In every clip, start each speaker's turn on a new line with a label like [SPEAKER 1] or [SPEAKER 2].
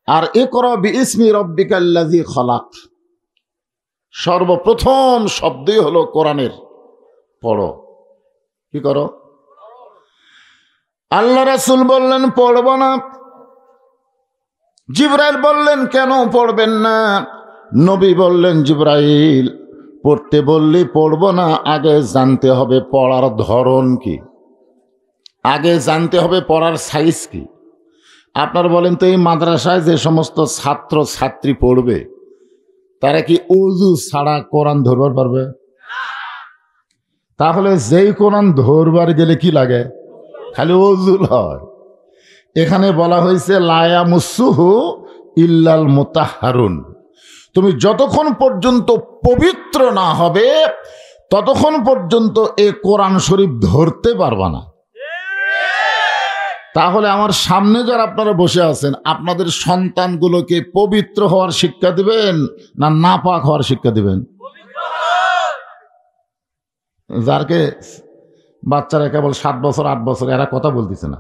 [SPEAKER 1] আর ইকরা বিইসমি রাব্বিকাল্লাযী খলাক, সর্বপ্রথম শব্দই হলো কোরআনের পড়ো। কি করো? আল্লাহ রাসূল বললেন পড়ব না। জিবরাইল বললেন কেন পড়বেন না? নবী বললেন জিবরাইল পড়তে বললি পড়ব না, আগে জানতে হবে পড়ার ধরন কি, আগে জানতে হবে পড়ার সাইজ কি। আপনার বলেন তো এই মাদ্রাসায় যে সমস্ত ছাত্র ছাত্রী পড়বে তারা কি ওযু ছাড়া কোরআন ধরবার পারবে? তাহলে যেই কোরআন ধরবার গেলে কি লাগে? খালি ওযু হয়। এখানে বলা হয়েছে লা ইয়ামুসসুহু ইল্লাল মুতাহহারুন। তুমি যতক্ষণ পর্যন্ত পবিত্র না হবে ততক্ষণ পর্যন্ত এই কোরআন শরীফ ধরতে পারবা না। তাহলে আমার সামনে যারা আপনারা বসে আছেন আপনাদের সন্তানগুলোকে পবিত্র হওয়ার শিক্ষা দিবেন না নাপাক হওয়ার শিক্ষা দিবেন? যারকে বাচ্চারা কেবল 7 বছর 8 বছর এরা কথা বলতেছে না,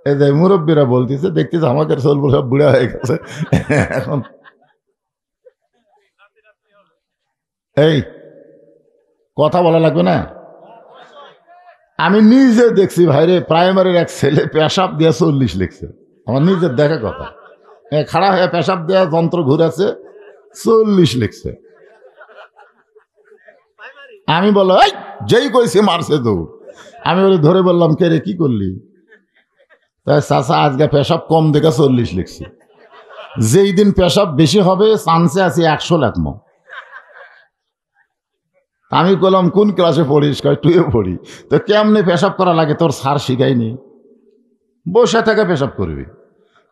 [SPEAKER 1] এই যে মুরব্বীরা বলতেছে, দেখতেছে আমাদের সব বুড়া হয়ে গেছে এখন। এই কথা বলা লাগবে না। আমি নিজে দেখছি ভাইরে, প্রাইমারির এক ছেলে পেশাব দিয়ে 40 লিখছে। আমার নিজের দেখা কথা, খাড়া হয়ে পেশাব দেওয়া যন্ত্র ঘুরেছে 40 লিখছে। আমি বলো এই যেই কইছে মারছে দৌড়। আমি বলি ধরে বললাম কে রে কি করলি? তাই চাচা আজকে পেশাব কম দেখে 40 লিখছি, যেই দিন পেশাব বেশি হবে চান্সে আছি 100 লেখম। আমি বললাম কোন ক্লাসে পড়িস? কয় তুইও পড়ি। তো কেমনে পেশাব করা লাগে তোর স্যার শিখাইনি? বসে থেকে পেশাব করবি।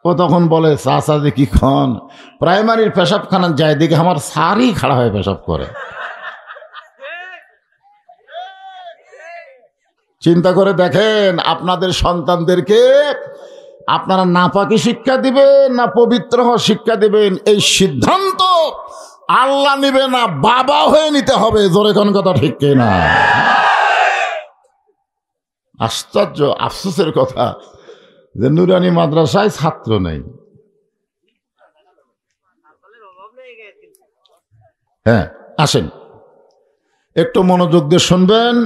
[SPEAKER 1] ও তখন বলে চাচা যে কি খন প্রাইমারির পেশাবখানা যায় দেখে আমার স্যারই খাড়া হয়ে পেশাব করে। চিন্তা করে দেখেন আপনাদের সন্তানদেরকে আপনারা নাপাকি শিক্ষা দিবেন না পবিত্র হওয়ার শিক্ষা দিবেন, এই সিদ্ধান্ত আল্লাহ নিবে না, বাবা হয়ে নিতে হবে। জোরে কোন কথা ঠিক কিনা? আশ্চর্য আফসোসের কথা যে নুরানি মাদ্রাসায় ছাত্র নেই। হ্যাঁ আসেন একটু মনোযোগ দিয়ে শুনবেন।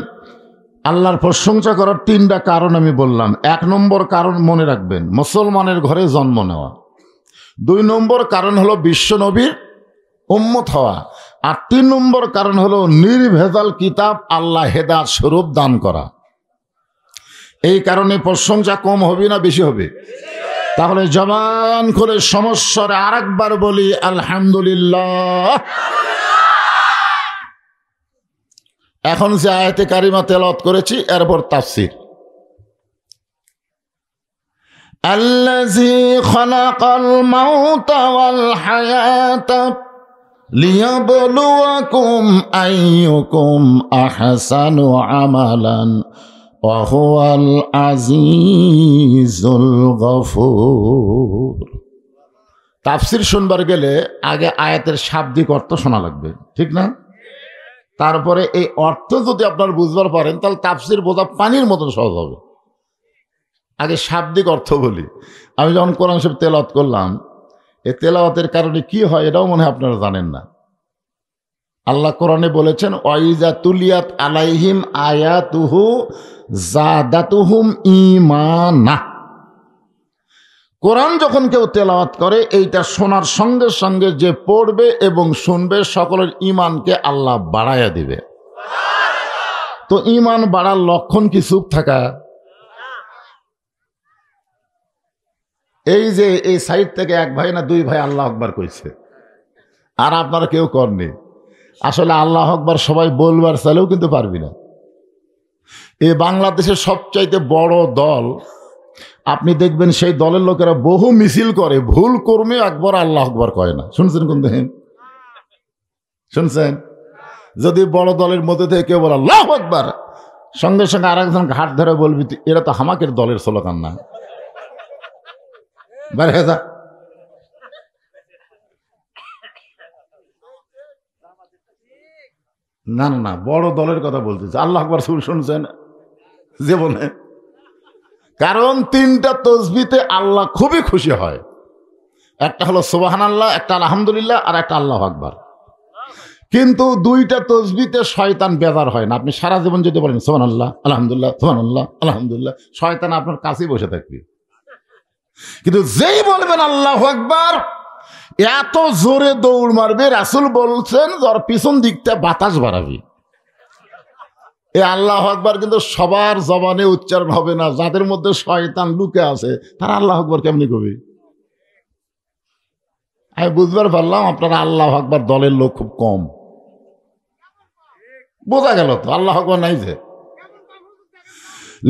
[SPEAKER 1] আল্লাহর প্রশংসা করার 3টা কারণ আমি বললাম। 1 নম্বর কারণ মনে রাখবেন, মুসলমানের ঘরে জন্ম নেওয়া। 2 নম্বর কারণ হলো বিশ্ব নবীর উম্মত হওয়া। আর 3 নম্বর কারণ হলো নির্ভেজাল কিতাব আল্লাহ হেদায়েত স্বরূপ দান করা। এই কারণে প্রশংসা কম হবে না বেশি হবে? তাহলে জবান খুলে সমস্যারে আরেকবার বলি আলহামদুলিল্লাহ। এখন যে আয়াতে কারিমা তেলাওয়াত করেছি এরপর তাফসীর। আল্লাযী খালাকাল মাউতা ওয়াল হায়াতা লিয়াবলুয়াকুম আইয়ুকুম আহসানু আমালান ওয়া হুয়াল আজিজুল গফুর। তাফসীর শুনবার গেলে আগে আয়াতের শাব্দিক অর্থ শোনা লাগবে, ঠিক না? তারপরে এই অর্থ যদি আপনার বুঝবার পারেন তাহলে তাফসীর বোঝা পানির মতন সহজ হবে। আগে শাব্দিক অর্থ বলি। আমি যখন কোরআন শরীফ তেলাওয়াত করলাম, এই তেলাওয়াতের কারণে কি হয় এটাও মনে হয় আপনারা জানেন না। আল্লাহ কোরআনে বলেছেন ওয়াইজা তুলিয়াত আলাইহিম আয়াতুহু জাদাতুহুম ঈমানা। কোরআন যখন কেউ তেলাওয়াত করে এইটা শোনার সঙ্গে সঙ্গে যে পড়বে এবং শুনবে সকলের ঈমানকে আল্লাহ বাড়াইয়া দিবে। তো ঈমান বাড়ার লক্ষণ কি চুপ থাকা? এই যে এই সাইড থেকে 1 ভাই না 2 ভাই আল্লাহ আকবার কইছে আর আপনারা কেউ করনি। আসলে আল্লাহ আকবার সবাই বলবার চাইলেও কিন্তু পারবি না। এই বাংলাদেশের সবচাইতে বড় দল আপনি দেখবেন সেই দলের লোকেরা বহু মিছিল করে, ভুল কর্মে একবার আল্লাহ আকবার কয় না। শুনছেন কোন দেখেন? শুনছেন? যদি বড় দলের মধ্যে থেকে কেউ বলে আল্লাহু আকবার, সঙ্গে সঙ্গে আরেকজন ঘাট ধরে বলবি এরা তো হামাকের দলের স্লোগান না, বের হয়ে যা। না না না, বড় দলের কথা বলতেছে। আল্লাহু আকবার শুনছেন জীবনে? কারণ তিনটা তসবিতে আল্লাহ খুবই খুশি হয়। একটা হলো সুবহানাল্লাহ, একটা আলহামদুলিল্লাহ, আর একটা আল্লাহু আকবার। কিন্তু দুইটা তসবিতে শয়তান বেজার হয় না। আপনি সারা জীবন যদি বলেন সুবহানাল্লাহ আলহামদুলিল্লাহ সুবহানাল্লাহ আলহামদুলিল্লাহ, শয়তান আপনার কাছেই বসে থাকবে। কিন্তু যেই বলবেন আল্লাহু আকবার, এত জোরে দৌড় মারবে, রাসূল বলছেন ওর পিছন দিকটা বাতাস বাড়াবি। এই আল্লাহু আকবার কিন্তু সবার জবানে উচ্চারণ হবে না। যাদের মধ্যে শয়তান লুকে আছে তারা আল্লাহু আকবার কেমনি কবি? আমি বুঝবার পারলাম আপনারা আল্লাহু আকবার দলের লোক খুব কম। বোঝা গেল তো আল্লাহু আকবার নাই যে।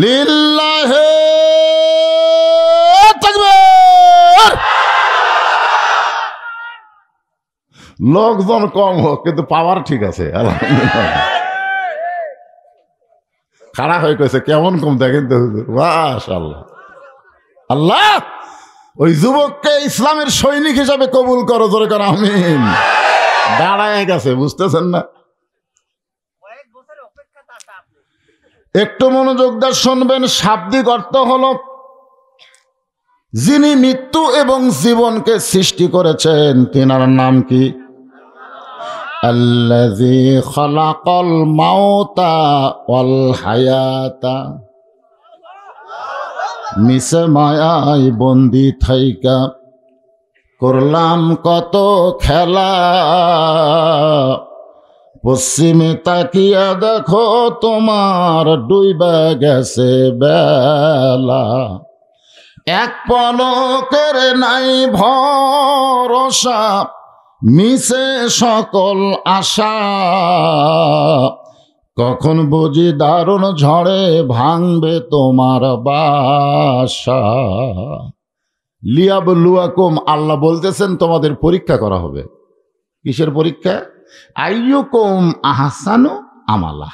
[SPEAKER 1] লিল্লাহি তাকবীর। লোকজন কম হোক কিন্তু পাওয়ার ঠিক আছে। আলহামদুলিল্লাহ। খাড়া হয়ে কইছে কেমন কম দেখেন তো হুজুর। মাশাআল্লাহ। আল্লাহ ওই যুবককে ইসলামের সৈনিক হিসাবে কবুল করো, জোরে করো আমিন। দাঁড়ায় গেছে, বুঝতেছেন না? একটু মনোযোগ দিয়ে শুনবেন। শাব্দিক অর্থ হলো যিনি মৃত্যু এবং জীবনকে সৃষ্টি করেছেন তিনার নাম কি? আল্লাযী খালাকাল মাউতা ওয়াল হায়াতা। মিশে মায়ায় বন্দি থাইকা করলাম কত খেলা, পশ্চিমে তাকিয়া দেখো তোমার ডুইবা গেছে বেলা, এক পলকের নাই ভরসা, মিশে সকল আশা, কখন বুঝি দারুণ ঝড়ে ভাঙবে তোমার বাসা। লিয়াবলুয়াকুম, আল্লাহ বলতেছেন তোমাদের পরীক্ষা করা হবে। কিসের পরীক্ষা? আইয়ুকুম আহসানু আমালা,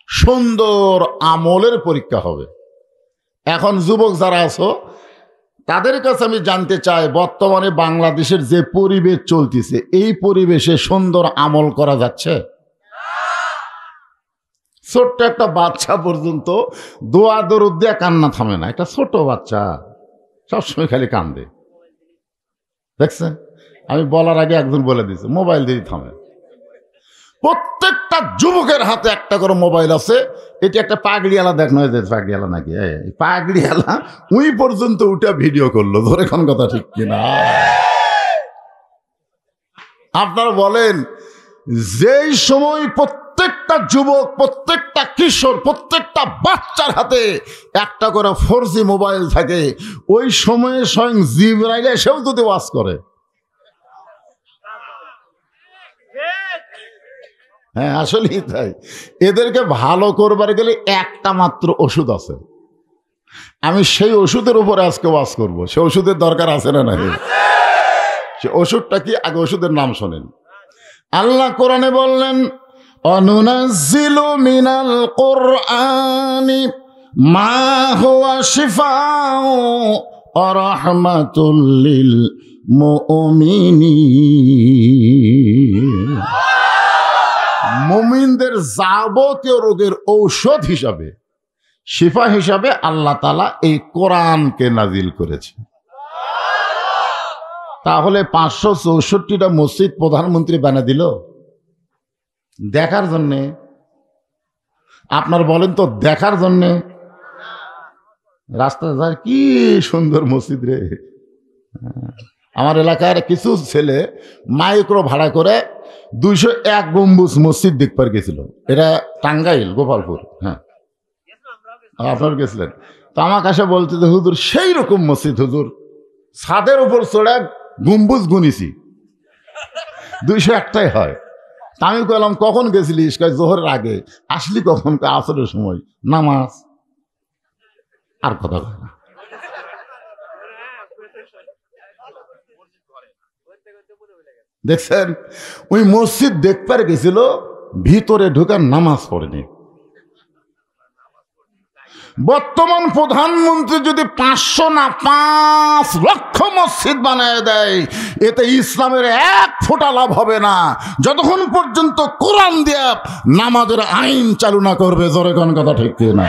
[SPEAKER 1] সুন্দর আমলের পরীক্ষা হবে। এখন যুবক যারা আছো তাদের কাছে আমি জানতে চাই, বর্তমানে বাংলাদেশের যে পরিবেশ চলতেছে, এই পরিবেশে সুন্দর আমল করা যাচ্ছে? ছোট্ট একটা বাচ্চা পর্যন্ত দোয়া দরুদ দিয়ে কান্না থামে না। একটা ছোট বাচ্চা সবসময় খালি কান্দে, দেখছেন? আমি বলার আগে একজন বলে দিয়েছে মোবাইল দিয়ে থামে। প্রত্যেকটা যুবকের হাতে একটা করে মোবাইল আছে। এটি একটা পাগড়িওয়ালা, দেখ নয় যে পাগড়িওয়ালা নাকি, পাগড়িওয়ালা ওই পর্যন্ত উঠে ভিডিও করলো। ধরে কোন কথা ঠিক কিনা? আপনারা বলেন, যেই সময় প্রত্যেকটা যুবক, প্রত্যেকটা কিশোর, প্রত্যেকটা বাচ্চার হাতে একটা করে 4G মোবাইল থাকে, ওই সময়ে স্বয়ং জিবরাইল এসেও যদি ওয়াজ করে। হ্যাঁ, আসলেই তাই। এদেরকে ভালো করবার গেলে একটা মাত্র ওষুধ আছে। আমি সেই ওষুধের উপরে আজকে ওয়াজ করবো। সে ওষুধের দরকার আছে না নাই? সে ওষুধটা কি? আগে ওষুধের নাম শোনেন। আল্লাহ কোরআনে বললেন, অনুনাজ্জিলু মিনাল কুরআনি মা হুয়া শিফাউ ওয়া রাহমাতুল লিল মুমিনিন। মুমিনদের যাবতীয় রোগের ঔষধ হিসাবে, শিফা হিসাবে আল্লাহ তাআলা এই কোরআনকে নাজিল করেছে। তাহলে 564টা মসজিদ প্রধানমন্ত্রী বানিয়ে দিল দেখার জন্যে? আপনার বলেন তো, দেখার জন্যে? রাস্তা যায় কি সুন্দর মসজিদ রে। আমার এলাকার কিছু ছেলে মাইক্রো ভাড়া করে 201 গম্বুজ মসজিদ দেখবার গেছিল। এটা টাঙ্গাইল, গোপালপুর। হ্যাঁ, আপনার গেছিলেন তো? আমার কাছে বলতে যে হুজুর সেই রকম মসজিদ, হুজুর ছাদের উপর চড়ে গম্বুজ গুনিছি, 201টাই হয়। তা আমি কইলাম কখন গেছিলিস? জোহরের আগে। আসলি কখন? আসরের সময়, নামাজ। আর কথা কয় না। দেখছেন, ওই মসজিদ দেখবার গেছিল, ভিতরে ঢুকার নামাজ পড়েনি। বর্তমান প্রধানমন্ত্রী যদি 500 না 5 লক্ষ মসজিদ বানায় দেয়, এতে ইসলামের এক ফোঁটা লাভ হবে না যতক্ষণ পর্যন্ত কোরআন দিয়ে নামাজের আইন চালু না করবে। জোরে কোন কথা ঠিক না?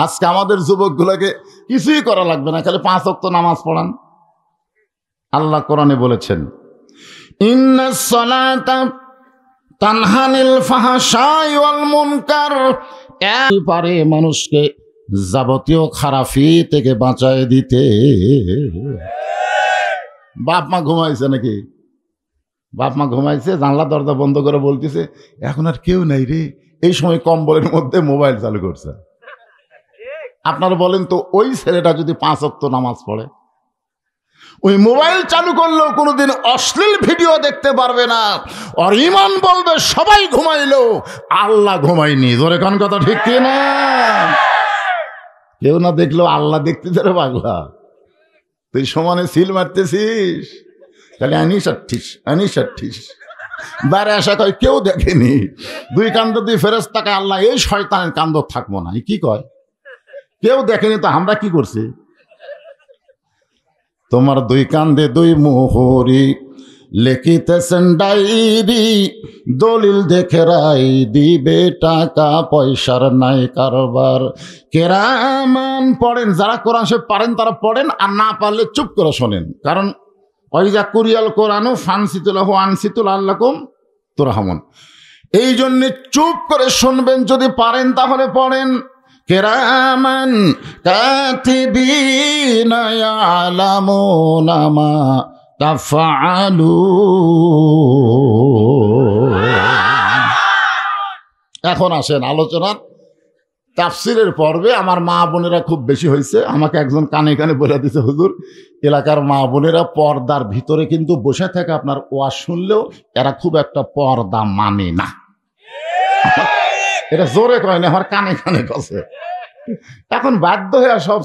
[SPEAKER 1] আজকে আমাদের যুবকগুলোকে কিছুই করা লাগবে না, খালি 5 ওয়াক্ত নামাজ পড়ান। আল্লাহ কোরআনে বলেছেন, ইন্নাস সালাতা তানহা আনিল ফাহশাই ওয়াল মুনকার, পারে মানুষকে যাবতীয় খারাপি থেকে বাঁচায় দিতে। বাপ মা ঘুমাইছে নাকি? বাপ মা ঘুমাইছে, জানলা দরজা বন্ধ করে বলতেছে এখন আর কেউ নাই রে, এই সময় কম্বলের মধ্যে মোবাইল চালু করছে। আপনারা বলেন তো, ওই ছেলেটা যদি 5 ওয়াক্ত নামাজ পড়ে, ওই মোবাইল চালু করলেও কোনোদিন অশ্লীল ভিডিও দেখতে পারবে না, আর ইমান বলবে সবাই ঘুমাইলো আল্লাহ ঘুমায়নি। জোরে কান কথা ঠিক কি না? কেউ না দেখলেও আল্লাহ দেখতেছে রে পাগলা। তুই সমানে সিল মারতেছিস, তাহলে আনিস বাইরে আসা কয় কেউ দেখেনি, 2 কান্দ 2 ফেরেশতাকে আল্লাহ এই শয়তানের কান্দ থাকবো না, কি কয় কেউ দেখেনি তো আমরা কি করছি? তোমার 2 কান্দে 2 মোহরি লিখিতেছেন ডায়েরি, দলিল দেখে রাই দিবে, টাকা পয়সার নাই কারবার। কেরামান পড়েন, যারা কোরআন শরীফ পারেন তারা পড়েন, আর না পারলে চুপ করে শোনেন। কারণ ওইজা কুরিয়াল কোরআনু ফানসিতুল্লাহু আনসিতুল আল্লাকুম তুরহামুন, এই জন্য চুপ করে শুনবেন। যদি পারেন তাহলে পড়েন। কেরামান কাতিবিনা ইয়ালামুনা মা তাফআলুন। এখন আসেন আলোচনার তাফসিরের পর্বে। আমার মা বোনেরা খুব বেশি হয়েছে, আমাকে একজন কানে কানে বলে দিয়েছে, হুজুর এলাকার মা বোনেরা পর্দার ভিতরে কিন্তু বসে থাকে, আপনার ওয়াজ শুনলেও এরা খুব একটা পর্দা মানে না। এটা জোরে কয় না, আমার কানে কানে কছে। এখন বাধ্য হয়ে সব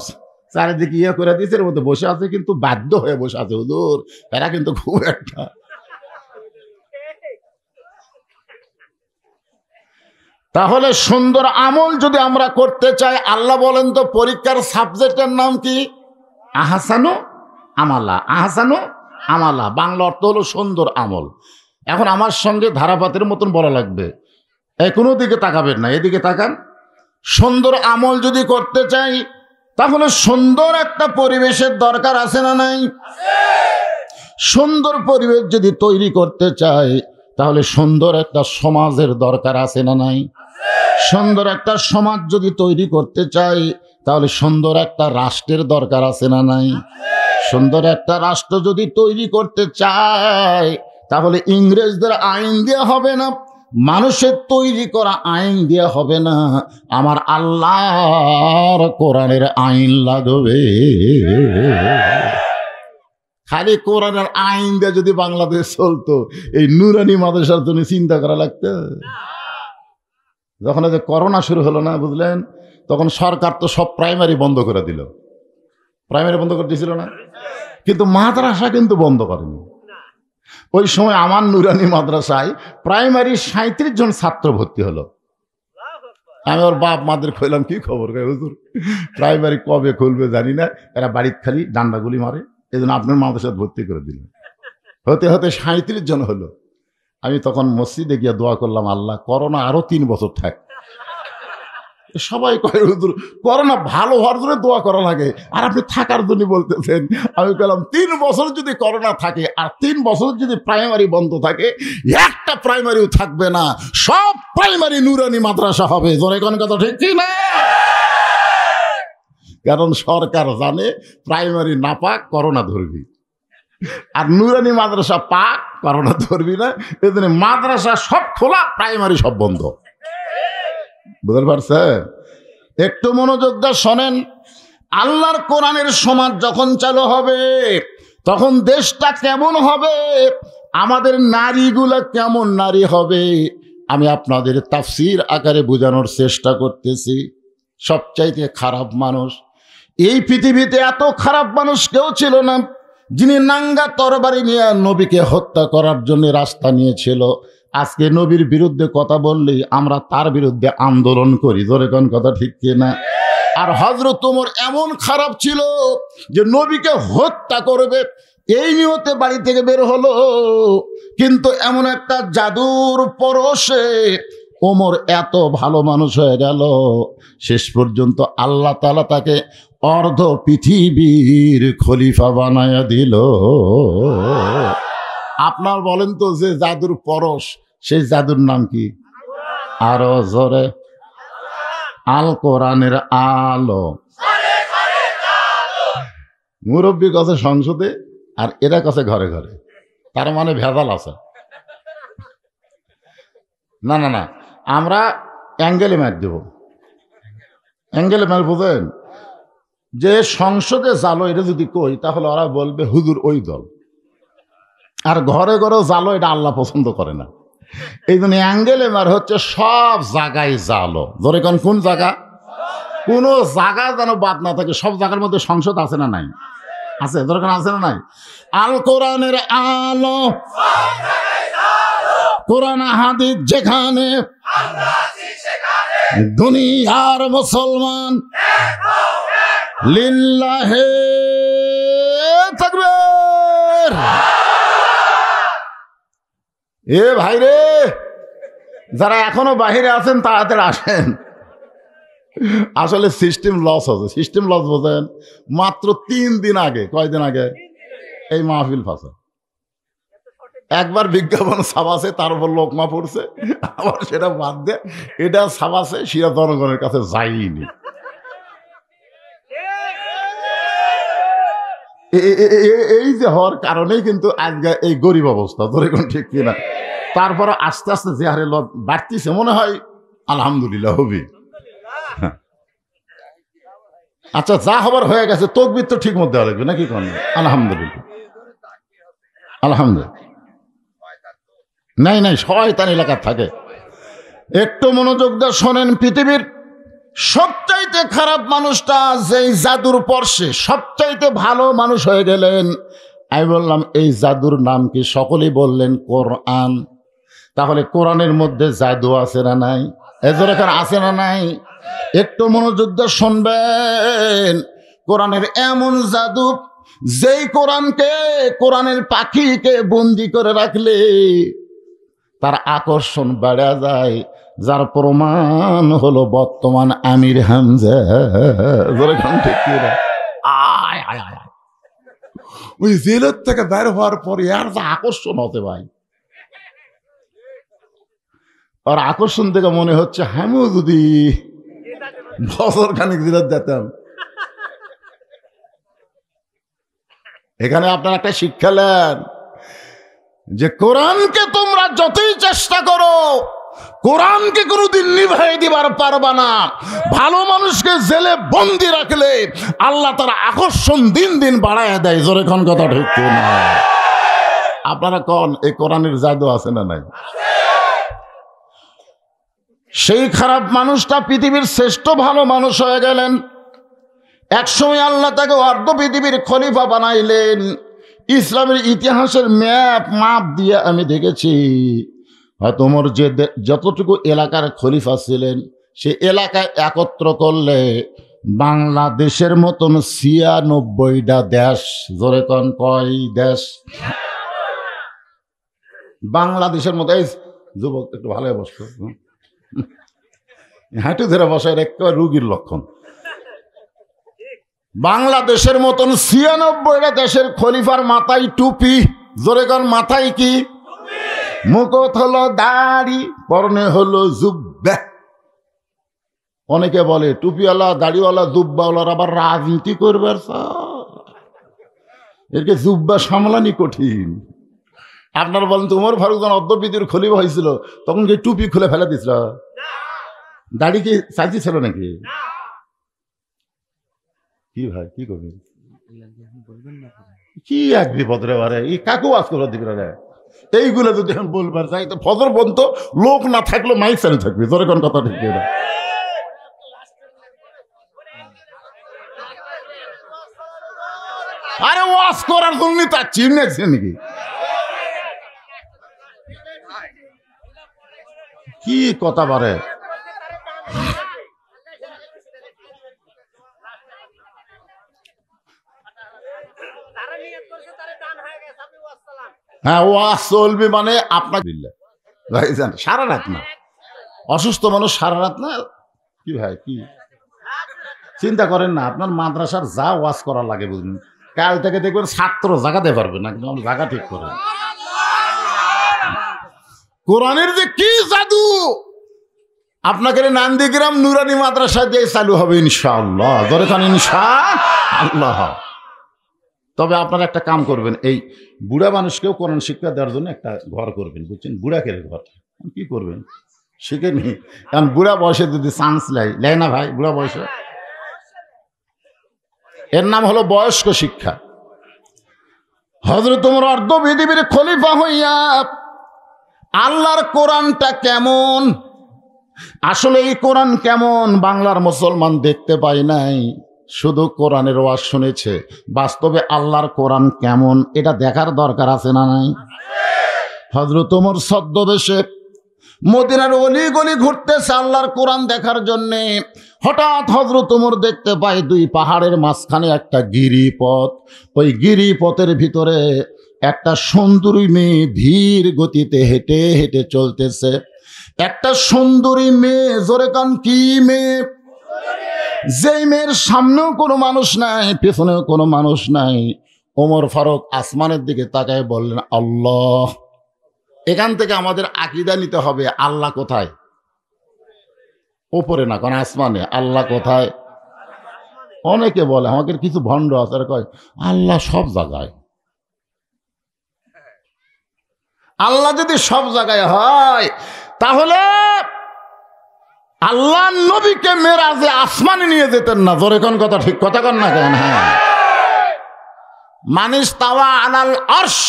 [SPEAKER 1] চারিদিকে ইয়ে করে দিয়েছে, এর মধ্যে বসে আছে, কিন্তু বাধ্য হয়ে বসে আছে। হুজুর এরা কিন্তু খুব একটা। তাহলে সুন্দর আমল যদি আমরা করতে চাই, আল্লাহ বলেন তো পরীক্ষার সাবজেক্টের নাম কি? আহসানু আমালা। আহসানু আমালা বাংলা অর্থ হলো সুন্দর আমল। এখন আমার সঙ্গে ধারাপাতের মতন বলা লাগবে, কোনো দিকে তাকাবেন না, এদিকে তাকান। সুন্দর আমল যদি করতে চাই তাহলে সুন্দর একটা পরিবেশের দরকার আছে না নাই? সুন্দর পরিবেশ যদি তৈরি করতে চাই তাহলে সুন্দর একটা সমাজের দরকার আছে না নাই? সুন্দর একটা সমাজ যদি তৈরি করতে চাই তাহলে সুন্দর একটা রাষ্ট্রের দরকার আছে না নাই? সুন্দর একটা রাষ্ট্র যদি তৈরি করতে চাই তাহলে ইংরেজদের আইন দিয়ে হবে না, মানুষের তৈরি করা আইন দিয়ে হবে না, আমার আল্লাহর কোরআনের আইন লাগবে। খালি কোরআনের আইন দিয়ে যদি বাংলাদেশ চলতো, এই নুরানি মাদ্রাসার জন্য চিন্তা করা লাগতো। যখন যে করোনা শুরু হলো না, বুঝলেন, তখন সরকার তো সব প্রাইমারি বন্ধ করে দিল। প্রাইমারি বন্ধ করে দিয়েছিল না, কিন্তু মাদ্রাসা কিন্তু বন্ধ করেনি। ওই সময় আমার নুরানি মাদ্রাসায় প্রাইমারি 37 জন ছাত্র ভর্তি হলো। আমি ওর বাপ মাদের কইলাম কি খবর, হুজুর প্রাইমারি কবে খুলবে জানি না, এরা বাড়ির খালি ডান্ডাগুলি মারে, এই জন্য আপনার মাদ্রাসায় ভর্তি করে দিল। হতে হতে 37 জন হলো। আমি তখন মসজিদে গিয়ে দোয়া করলাম, আল্লাহ করোনা আরো 3 বছর থাক। সবাই কয় হুজুর করোনা ভালো হওয়ার জন্য দোয়া করা লাগে, আর আপনি থাকার জন্য বলতেছেন। আমি বললাম 3 বছর যদি করোনা থাকে আর 3 বছর যদি প্রাইমারি বন্ধ থাকে, একটা প্রাইমারিও থাকবে না, সব প্রাইমারি নুরানি মাদ্রাসা হবে। জোরে কোন কথা ঠিক কি না? কারণ সরকার জানে প্রাইমারি না পাক করোনা ধরবি, আর নুরানি মাদ্রাসা পাক করোনা ধরবি না। এই জন্য মাদ্রাসা সব খোলা, প্রাইমারি সব বন্ধ। বুঝতে পারছেন? একটু মনোযোগ দিয়ে শোনেন। আল্লাহর কোরআনের সমাজ যখন চালু হবে তখন দেশটা কেমন হবে, আমাদের নারীগুলা কেমন নারী হবে, আমি আপনাদের তাফসীর আকারে বোঝানোর চেষ্টা করতেছি। সবচাইতে খারাপ মানুষ এই পৃথিবীতে, এত খারাপ মানুষ কেউ ছিল না যিনি নাঙ্গা তরবারি নিয়ে নবীকে হত্যা করার জন্য রাস্তা নিয়েছিল। আজকে নবীর বিরুদ্ধে কথা বললেই আমরা তার বিরুদ্ধে আন্দোলন করি। জোরে কোন কথা ঠিক কিনা? আর হযরত ওমর এমন খারাপ ছিল যে নবীকে হত্যা করবে এই নিয়তে বাড়ি থেকে বের হলো, কিন্তু এমন একটা জাদুর পরশে ওমর এত ভালো মানুষ হয়ে গেল, শেষ পর্যন্ত আল্লাহ তাআলা তাকে অর্ধ পৃথিবীর খলিফা বানায়া দিল। আপনার বলেন তো, যে জাদুর পরশ, সেই জাদুর নাম কি? আরো জোরে। আল কোরআনের আলো। মুরব্বী কাছে সংসদে, আর এরা কাছে ঘরে ঘরে। তার মানে ভেজাল আছে। না না না, আমরা অ্যাঙ্গেলে মার দেব। অ্যাঙ্গেলে মার বুঝেন, যে সংসদে জালো এটা যদি কই, তাহলে ওরা বলবে হুজুর ওই দল। আর ঘরে ঘরে জালো, এটা আল্লাহ পছন্দ করে না। এই জন্য অ্যাঙ্গেলে মার হচ্ছে সব জায়গায় জালো। ধরে কোন জায়গা, কোন জায়গা যেন বাদ না থাকে। সব জায়গার মধ্যে সংসদ আছে না নাই? আছে। দরকার আছে না নাই? আল কোরআনের আলো, কোরআন হাদিস যেখানে, দুনিয়ার মুসলমান লিল্লাহে তাকবীর। এ ভাই রে, যারা এখনো বাহিরে আছেন তাড়াতাড়ি আসেন। আসলে সিস্টেম লস আছে। সিস্টেম লস বোঝেন? মাত্র 3 দিন আগে, কয়দিন আগে এই মাহফিল ফাঁসে। একবার বিজ্ঞাপন ছাপাছে, তার উপর লোকমা পড়ছে, আবার সেটা বাদ দিয়ে এটা ছাপাছে, সেটা জনগণের কাছে যায়নি। এই যে হওয়ার কারণেই কিন্তু আজকে এই গরিব অবস্থা। ধরে কোন ঠিক কিনা? তারপরে আস্তে আস্তে যে হারে বাড়তিছে, মনে হয় আলহামদুলিল্লাহ হবে। আচ্ছা, যা হবার হয়ে গেছে, তকবীর তো ঠিক মতো দেওয়া লাগবে নাকি? কোন আলহামদুলিল্লাহ, আলহামদুলিল্লাহ। নাই নাই, শয়তান এলাকা থাকে। একটু মনোযোগ দিয়ে শোনেন। পৃথিবীর সবচাইতে খারাপ মানুষটা যেই জাদুর পর্শে সবচাইতে ভালো মানুষ হয়ে গেলেন, আমি বললাম এই জাদুর নাম কি? সকলেই বললেন কোরআন। তাহলে কোরআনের মধ্যে জাদু আছে না নাই? এজন্য আছে না নাই? একটু মনোযোগ দিয়ে শুনবেন। কোরআনের এমন জাদু, যেই কোরআনকে, কোরআনের পাখিকে বন্দি করে রাখলে তার আকর্ষণ বেড়ে যায়, যার প্রমাণ হলো বর্তমান আমির হামজা। ওই জেলের থেকে বের হওয়ার পরে আর যা আকর্ষণ হতে ভাই, আর আকর্ষণ থেকে মনে হচ্ছে আমিও যদি বছর খানিক জেলত যেতাম। এখানে আপনার একটা শিক্ষা নেন, যে কোরআনকে তোমরা যতই চেষ্টা করো, কোরআনকে কোনোদিন নিভাই দিবার পারবা না। ভালো মানুষকে জেলে বন্দি রাখলে আল্লাহ তার আকর্ষণ দিন দিন বাড়ায় দেয়। জোরে কোন কথা ঠিক না? আপনারা কোন এই কোরআনের জাদু আছে না নাই? সেই খারাপ মানুষটা পৃথিবীর শ্রেষ্ঠ ভালো মানুষ হয়ে গেলেন। একসময় আল্লাহ তাকে অর্ধ পৃথিবীর খলিফা বানাইলেন। ইসলামের ইতিহাসের মাপ দিয়ে আমি দেখেছি, হয়তো ওমর যে যতটুকু এলাকার খলিফা ছিলেন, সে এলাকায় একত্র করলে বাংলাদেশের মতন ৯৬টা দেশ। জোরে কন কয় দেশ? বাংলাদেশের মতো। এই যুবক একটু ভালো বসতো, হাঁটু ধরে বসায় একটা রুগীর লক্ষণ। বাংলাদেশের মতন ৯৬টা দেশের খলিফার মাথায় টুপি। জোরে কন মাথায় কি? মুকুট হলো দাড়ি, পরনে হলো জুব্বা। অনেকে বলে টুপিওয়ালা, দাড়িওয়ালা, জুব্বাওয়ালার আবার রাজনীতি করবে। এরকে জুব্বা সামলানি কঠিন। আপনারা বলেন তো, উমর ফারুক যখন অর্ধপৃথিবীর খলিফা হয়েছিল, তখন কি টুপি খুলে ফেলে দিছিল? দাড়ি কি সাজি ছিল নাকি? কি ভাই, কি করবেন? কি এক বিপদ রে বারে, এই কাকু আজ করে দিবে রে। এইগুলো যদি এখন বলবার চাই, তো ফজর পর্যন্ত লোক না থাকলে মাইক চালু থাকবে। জোরে কোন কথা ঠিক না? আরে ওয়াজ করার জন্য তার চিনেছে নাকি? কি কথা বারে। হ্যাঁ, ওয়াজ চলবে মানে আপনার ভাইজান সারা রাত না, অসুস্থ মানুষ সারা রাত না কি ভাই কি চিন্তা করেন না, আপনার মাদ্রাসার যা ওয়াজ করা লাগে বুঝলেন, কাল থেকে দেখবেন ছাত্র জাগাতে পারবে না, কিন্তু জায়গা ঠিক করে। কোরআনের যে কি জাদু, আপনাকে নান্দিগ্রাম নুরানি মাদ্রাসা দিয়ে চালু হবে ইনশাআল্লাহ, ধরে খান ইনশাআল্লাহ। তবে আপনারা একটা কাম করবেন, এই বুড়া মানুষকেও কোরআন শিক্ষা দেওয়ার জন্য একটা ঘর করবেন, বুঝছেন, বুড়াকের ঘর। কি করবেন শিখে নি, কারণ বুড়া বয়সে যদি চান্স লেয় না ভাই, বুড়া বয়সে, এর নাম হলো বয়স্ক শিক্ষা। হযরত ওমর অর্ধ পৃথিবীর খলিফা হইয়া আল্লাহর কোরআনটা কেমন, আসলে এই কোরআন কেমন বাংলার মুসলমান দেখতে পায় নাই, শুধু কোরআনের ওয়াজ শুনেছে। বাস্তবে আল্লাহর কোরআন কেমন এটা দেখার দরকার আছে না নাই? হযরত ওমর ছদ্মবেশে মদিনার অলি গলি ঘুরতেছে আল্লাহর কোরআন দেখার জন্যে। হঠাৎ হযরত ওমর দেখতে পায় দুই পাহাড়ের মাঝখানে একটা গিরিপথ, ওই গিরিপথের ভিতরে একটা সুন্দরী মেয়ে ধীর গতিতে হেঁটে হেঁটে চলতেছে। একটা সুন্দরী মেয়ে, জোরে কান কি মেয়ে, যেই মেয়ের সামনেও কোনো মানুষ নাই, পেছনেও কোনো মানুষ নাই। ওমর ফারুক আসমানের দিকে তাকায় বললেন আল্লাহ। এখান থেকে আমাদের আকীদা নিতে হবে, আল্লাহ কোথায়? ওপরে না, কোন আসমানে। আল্লাহ কোথায়? অনেকে বলে, আমাকে কিছু ভণ্ড আছে কয় আল্লাহ সব জায়গায়। আল্লাহ যদি সব জায়গায় হয় তাহলে আল্লাহ নবীকে মেরাজে আসমানে নিয়ে যেতেন না। জোরে কোন কথা, ঠিক কথা কন না কেন? হ্যাঁ, মানিস তাওয়া আলাল আরশ।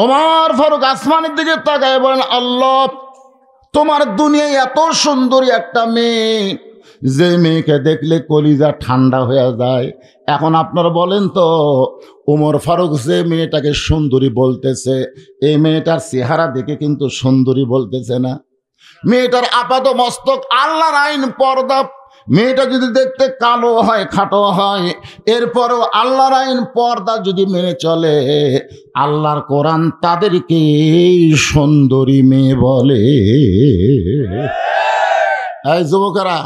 [SPEAKER 1] ওমর ফারুক আসমানের দিকে তাকায় বলেন আল্লাহ, তোমার দুনিয়ায় এত সুন্দরী একটা মেয়ে, যে মেয়েকে দেখলে কলিজা ঠান্ডা হয়ে যায়। এখন আপনারা বলেন তো, ওমর ফারুক যে মেয়েটাকে সুন্দরী বলতেছে, এই মেয়েটার চেহারা দেখে কিন্তু সুন্দরী বলতেছে না। মেয়েটার আপাত মস্তক আল্লাহর আইন পর্দা। মেয়েটা যদি দেখতে কালো হয়, খাটো হয়, এরপরও আল্লাহর আইন পর্দা যদি মেনে চলে, আল্লাহর কোরআন তাদেরকে সুন্দরী মেয়ে বলে। এই যুবকেরা,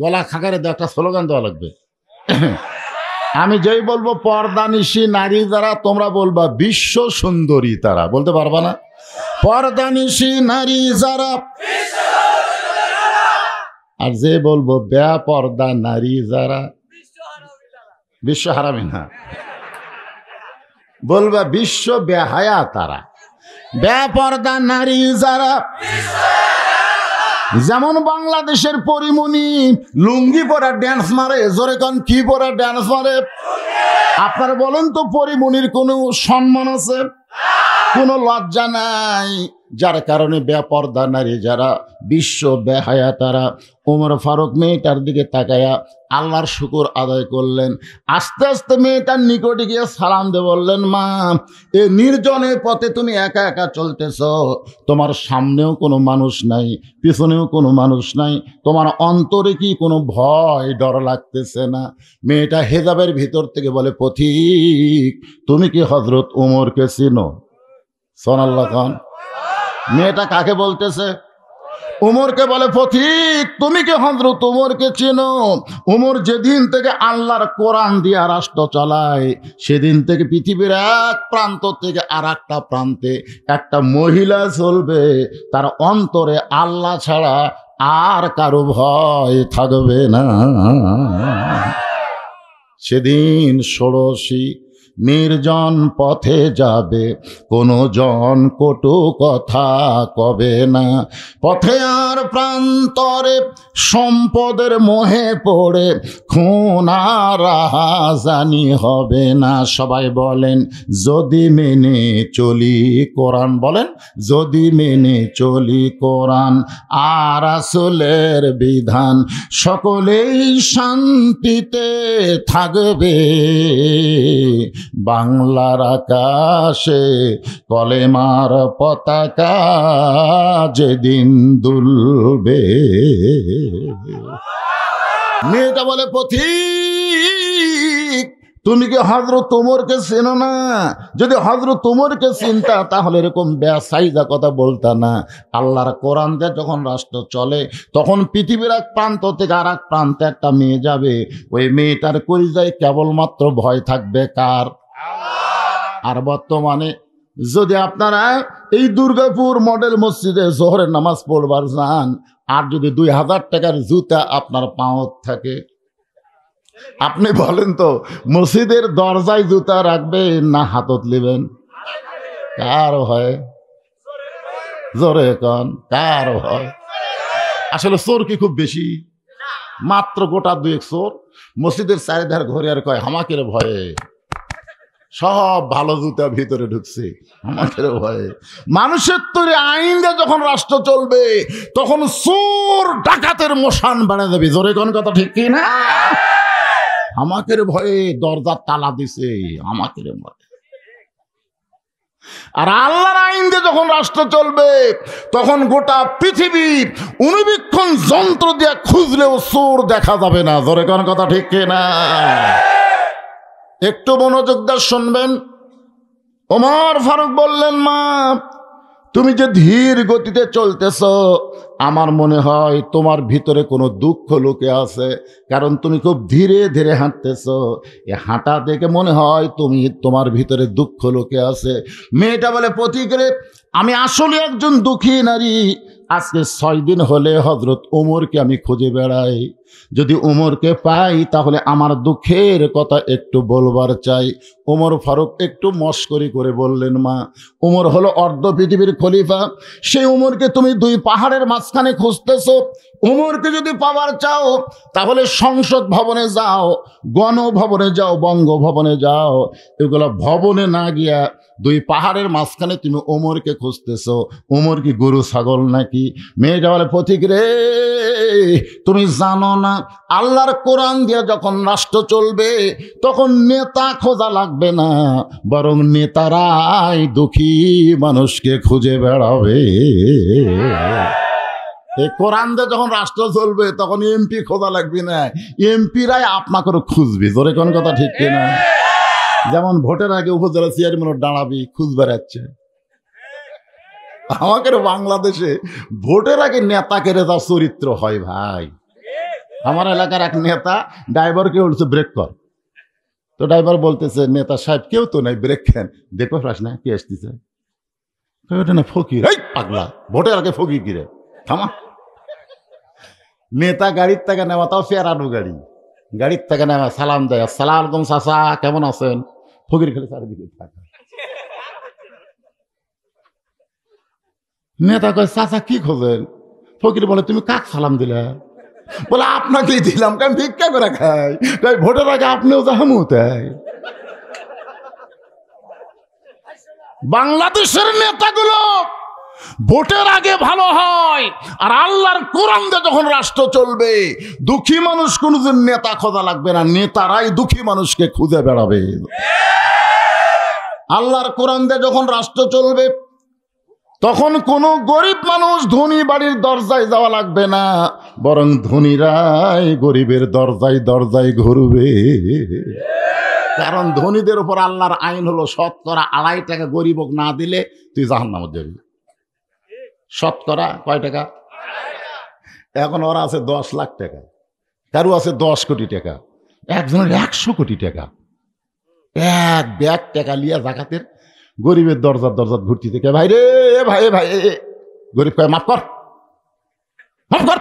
[SPEAKER 1] গলা খাকারে একটা স্লোগান দেওয়া লাগবে। আমি যেই বলবো পর্দানিশী নারী যারা, তোমরা বলবা বিশ্ব সুন্দরী তারা। বলতে পারবা না? পর্দানিশী নারী যারা, আর যে বলবো বেপর্দা নারী যারা, বিশ্ব হারামি না, বলবা বিশ্ব বেহায়া তারা। বেপর্দা নারী যারা, যেমন বাংলাদেশের পরিমণি লুঙ্গি পরা ড্যান্স মারে। জোরে কান কি পরা ড্যান্স মারে? আপনারা বলেন তো, পরিমণির কোনো সম্মান আছে? কোনো লজ্জা নাই। যার কারণে বেপর্দা নারী যারা, বিশ্ব বেহায়া তারা। ওমর ফারুক মেয়েটার দিকে তাকায়া আল্লাহর শুকর আদায় করলেন। আস্তে আস্তে মেয়েটার নিকটে গিয়ে সালাম দিয়ে বললেন, মা, এ নির্জনের পথে তুমি একা একা চলতেছ, তোমার সামনেও কোনো মানুষ নাই, পিছনেও কোনো মানুষ নাই, তোমার অন্তরে কি কোনো ভয় ডর লাগতেছে না? মেয়েটা হেজাবের ভিতর থেকে বলে, পথিক, তুমি কি হযরত ওমরকে চিনো? সুবহানাল্লাহ খান। মেয়েটা কাকে বলতেছে? ওমরকে বলে, পথিক, তুমি কি হযরত ওমরকে চেনো? ওমর যেদিন থেকে আল্লাহর কোরআন দিয়ে রাষ্ট্র চালায়, সেদিন থেকে পৃথিবীর এক প্রান্ত থেকে আর একটা প্রান্তে একটা মহিলা চলবে, তার অন্তরে আল্লাহ ছাড়া আর কারো ভয় থাকবে না। সেদিন ষোড়শী নির্জন পথে যাবে, কোনো জন কটু কথা কবে না। পথে আর প্রান্তরে সম্পদের মোহে পড়ে খুন আর রাহাজানি হবে না। সবাই বলেন, যদি মেনে চলি কোরআন। বলেন, যদি মেনে চলি কোরআন আর রাসূলের বিধান, সকলেই শান্তিতে থাকবে। বাংলার আকাশে কলেমার পতাকা যেদিন দুলবে। মেয়েটা বলে, পথিক, তুমি কি হযরত ওমরকে চেনো না? যদি হযরত ওমরকে চিনতা তাহলে এরকম বেসাইজা কথা বলতা না। আল্লাহর কোরআন দিয়ে যখন রাষ্ট্র চলে তখন পৃথিবীর এক প্রান্ত থেকে আর এক প্রান্তে একটা মেয়ে যাবে, ওই মেয়েটার কলিজায় কেবলমাত্র ভয় থাকবে কার? আর বর্তমানে যদি আপনারা এই দুর্গাপুর মডেল মসজিদে জোহরের নামাজ পড়বার যান, আর যদি 2000 টাকার জুতা আপনার পাঁও থাকে, আপনি বলেন তো মসজিদের দরজায় জুতা রাখবেন না হাতত নেবেন? কার হয়? জোরে কন, কার হয়? আসলে চোর কি খুব বেশি? মাত্র গোটা 2 চোর মসজিদের চারিধার ঘরে আর কয় হামাকের ভয়ে সব ভালো জুতা ভিতরে ঢুকছে, আমাদের ভয়ে। মানুষের তৈরি আইন দিয়ে যখন রাষ্ট্র চলবে তখন চোর ডাকাতের মশান বানিয়ে দেবে। জোরে কোন কথা ঠিক কি না? আমাকের ভয়ে দরজার তালা দিছে, আমাকের ভয়ে। আর আল্লাহর আইন দিয়ে যখন রাষ্ট্র চলবে তখন গোটা পৃথিবী অনুবীক্ষণ যন্ত্র দিয়ে খুঁজলেও চোর দেখা যাবে না। জোরে কোন কথা ঠিক কি না? একটু মনোযোগ দিয়ে শুনবেন। ওমর ফারুক বললেন, মা তুমি যে ধীর গতিতে চলতেছ, আমার মনে হয় তোমার ভিতরে কোনো দুঃখ লুকে আছে, কারণ তুমি খুব ধীরে ধীরে হাঁটতেছ। এ হাঁটা দেখে মনে হয় তোমার ভিতরে দুঃখ লুকে আছে। মেয়েটা বলে, প্রতিক্রে আমি আসলে একজন দুঃখী নারী। আজকে 6 দিন হলে হযরত ওমরকে আমি খুঁজে বেড়াই। যদি ওমরকে পাই তাহলে আমার দুঃখের কথা একটু বলবার চাই। ওমর ফারুক একটু মস্করি করে বললেন, মা ওমর হলো অর্ধ পৃথিবীর খলিফা, সেই ওমরকে তুমি 2 পাহাড়ের মাঝখানে খুঁজতেছো। ওমরকে যদি পাওয়ার চাও তাহলে সংসদ ভবনে যাও, গণভবনে যাও, বঙ্গভবনে যাও। এগুলো ভবনে না গিয়া 2 পাহাড়ের মাঝখানে তুমি ওমরকে খুঁজতেছো। ওমর কি গরু ছাগল নাকি? মেয়েটা বলে, পথিক রে তুমি জানো না আল্লাহর কোরআন দিয়ে যখন রাষ্ট্র চলবে তখন নেতা খোঁজা লাগবে না, বরং নেতারাই দুঃখী মানুষকে খুঁজে বেড়াবে। এই কোরআন দিয়ে যখন রাষ্ট্র চলবে তখন এমপি খোঁজা লাগবে না, এমপিরাই আপনাকে খুঁজবে। জোরে কোন কথা ঠিক কিনা? যেমন ভোটের আগে উপজেলা চেয়ারম্যান দাঁড়াবি খুঁজ বেড়াচ্ছে, আমাদের বাংলাদেশে ভোটের আগে নেতাকে রেজা চরিত্র হয় ভাই। আমার এলাকার এক নেতা ড্রাইভারকে বলছে ব্রেক কর, তো ড্রাইভার বলতেছে, নেতা সাহেব কেউ তো নাই, ব্রেক খেন, দেখো ফ্রাস না কি আসতেছে। ওটা না ফকির। এই পাগলা, ভোটের আগে ফকির কিরে, থামা। নেতা গাড়ির থেকে নেওয়া, তাও ফেরানো গাড়ি, গাড়ির থেকে নেওয়া, সালাম দেয়, আসসালামু আলাইকুম চাচা কেমন আছেন? ফকির খালি চারিদিকে থাকে। নেতা কয়, চাচা কি খোঁজেন? ফকির বলে, তুমি কাক সালাম দিলে? বলে, আপনাকেই দিলাম, কারণ ভিক্ষা করে খাই, তাই ভোটের আগে আপনিও যাহামু তাই। বাংলাদেশের নেতাগুলো ভোটের আগে ভালো হয়, আর আল্লাহর কোরআন দিয়ে যখন রাষ্ট্র চলবে দুঃখী মানুষ কোনদিন নেতা খোঁজা লাগবে না, নেতারাই দুঃখী মানুষকে খুঁজে বেড়াবে। আল্লাহর কোরআন দিয়ে যখন রাষ্ট্র চলবে তখন কোনো গরিব মানুষ ধনী বাড়ির দরজায় যাওয়া লাগবে না, বরং ধনীরাই গরিবের দরজায় দরজায় ঘুরবে। কারণ ধনীদের উপর আল্লাহর আইন হলো 2.5 টাকা গরিবক না দিলে তুই জাহান্নামে যাবি। কয় টাকা? এখন ওরা আছে 10 লাখ টাকা, কারো আছে 10 কোটি টাকা, একজনের 100 কোটি টাকা। এক ব্যাগ টাকা লিয়া জাকাতের গরিবের দরজার দরজার ঘুরতে থেকে, ভাই রে ভাই ভাই, গরিব কয় মাফ কর, মাফ কর।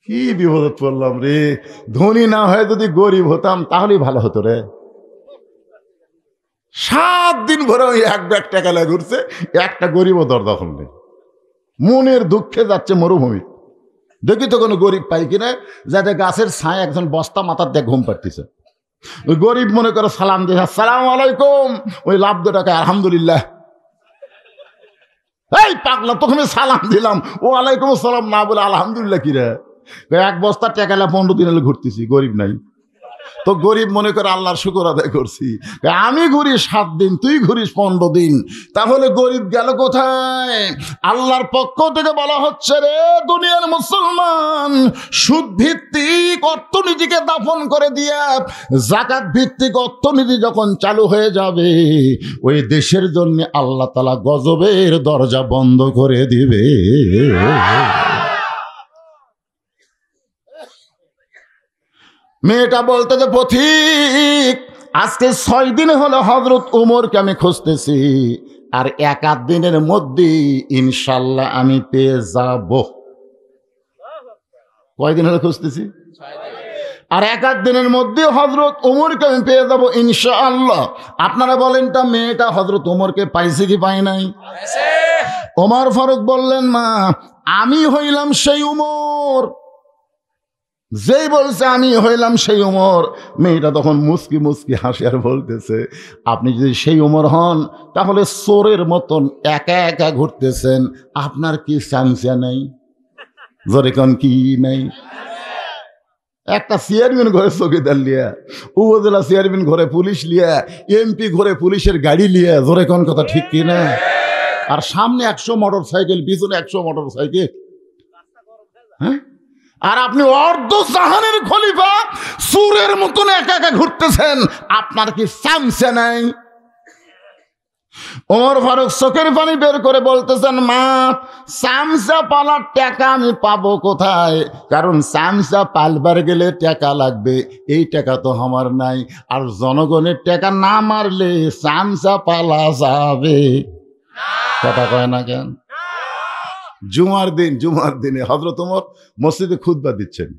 [SPEAKER 1] কি বিপদে পড়লাম রে। ধনী না হয়ে যদি গরিব হতাম তাহলেই ভালো হতো রে। 7 দিন ভরে ওই 1 ব্যাগ টাকা লাগে ঘুরছে, একটা গরিবও দরজা খুলবে। মনের দুঃখে যাচ্ছে মরুভূমি। দেখি তো কোনো গরিব পাই কিনা, যাতে গাছের ছায় একজন বস্তা মাথার দিয়ে ঘুম পাড়তেছে। ওই গরিব মনে করে সালাম দিয়ে, আসসালামু আলাইকুম, ওই লাভ 2 টাকা আলহামদুলিল্লাহ। এই পাগলা, তোকে সালাম দিলাম, ও আলাইকুম আসসালাম না বলে আলহামদুলিল্লাহ কি রে? 1 বস্তা টাকা 15 দিন হলে ঘুরতেছি, গরিব নাই। তো গরিব মনে করে আল্লাহর শুকর আদায় করছি, আমি ঘুরি 7 দিন, তুই ঘুরিস 15 দিন, তাহলে গরিব গেল কোথায়? আল্লাহর পক্ষ থেকে বলা হচ্ছে, রে দুনিয়ার মুসলমান, সুদ ভিত্তিক অর্থনীতিকে দাফন করে দিয়া যাকাত ভিত্তিক অর্থনীতি যখন চালু হয়ে যাবে, ওই দেশের জন্য আল্লাহ তাআলা গজবের দরজা বন্ধ করে দিবে। মেয়েটা বলতে যে পথিক, আজকে 6 দিন হলো হযরত উমরকে আমি খুঁজতেছি, আর 1-8 দিনের মধ্যে ইনশাল্লাহ আমি পেয়ে যাব। কয়দিন হলো খুঁজতেছি? আর 1-8 দিনের মধ্যে হযরত উমরকে আমি পেয়ে যাব ইনশাআল্লাহ। আপনারা বলেন তা মেয়েটা হযরত উমরকে পাইছে কি পায় নাই? ওমর ফারুক বললেন, মা আমি হইলাম সেই উমর। যেই বলছে আমি হইলাম সেই উমর, মেয়েটা তখন মুস্কি মুস্কি হাসি আর বলতেছে, আপনি যদি সেই উমর হন তাহলে চোরের মতন একা একা ঘুরতেছেন, আপনার কি চামচা নাই? জোরে কোন কি নাই? একটা চেয়ারম্যান ঘরে চৌকিদার লিয়া, উপজেলা চেয়ারম্যান ঘরে পুলিশ লিয়া, এমপি ঘরে পুলিশের গাড়ি লিয়া, জোরে কোন কথা ঠিক কি না? আর সামনে 100 মোটর সাইকেল, পিছনে 100 মোটর সাইকেল। হ্যাঁ, আর আপনি অর্ধ জাহানের খলিফা সুরের মতন একা একা ঘুরতেছেন, আপনার কি চামচা নাই? ওমর ফারুক চোখের পানি বের করে বলতেছেন, মা চামচা পালার টাকা আমি পাবো কোথায়? কারণ চামচা পালবার গেলে টাকা লাগবে, এই টাকা তো আমার নাই, আর জনগণের টাকা না মারলে চামচা পালা যাবে। কথা কয় না কেন? জুমার দিনে হযরত ওমর মসজিদে খুতবা দিচ্ছেন,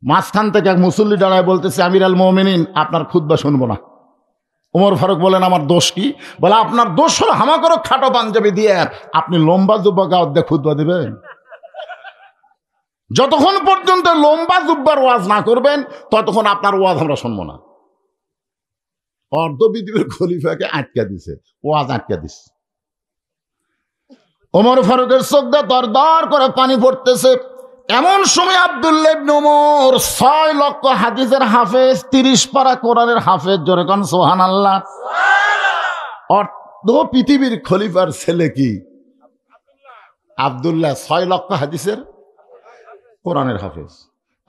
[SPEAKER 1] মাঝখান থেকে এক মুসল্লি দাঁড়ায় বলতেছে, আমির আল মুমিনিন আপনার খুতবা শুনবো না। ওমর ফারুক বলেন, আমার দোষ কি? বলে, আপনার দোষ হলো হামাকরো খাটো পাঞ্জাবি দিয়ে আপনি লম্বা জুব্বা গাওয়াত দিয়ে খুতবা দিবেন। যতক্ষণ পর্যন্ত লম্বা জুব্বার ওয়াজ না করবেন ততক্ষণ আপনার ওয়াজ আমরা শুনবো না। অর্ধবিদীর খলিফাকে আটকা দিছে, ওয়াজ আটকা দিছে। ওমর ফারুকের চোখ দিয়ে দরদর করে পানি পড়তেছে। এমন সময় আব্দুল্লাহ ইবনে ওমর 6 লক্ষ হাদিসের হাফেজ, 30 পারা কোরআনের হাফেজ, জোরে কোন সুবহানাল্লাহ। অর্ধ পৃথিবীর খলিফার ছেলে কি? আব্দুল্লাহ 6 লক্ষ হাদিসের কোরআনের হাফেজ।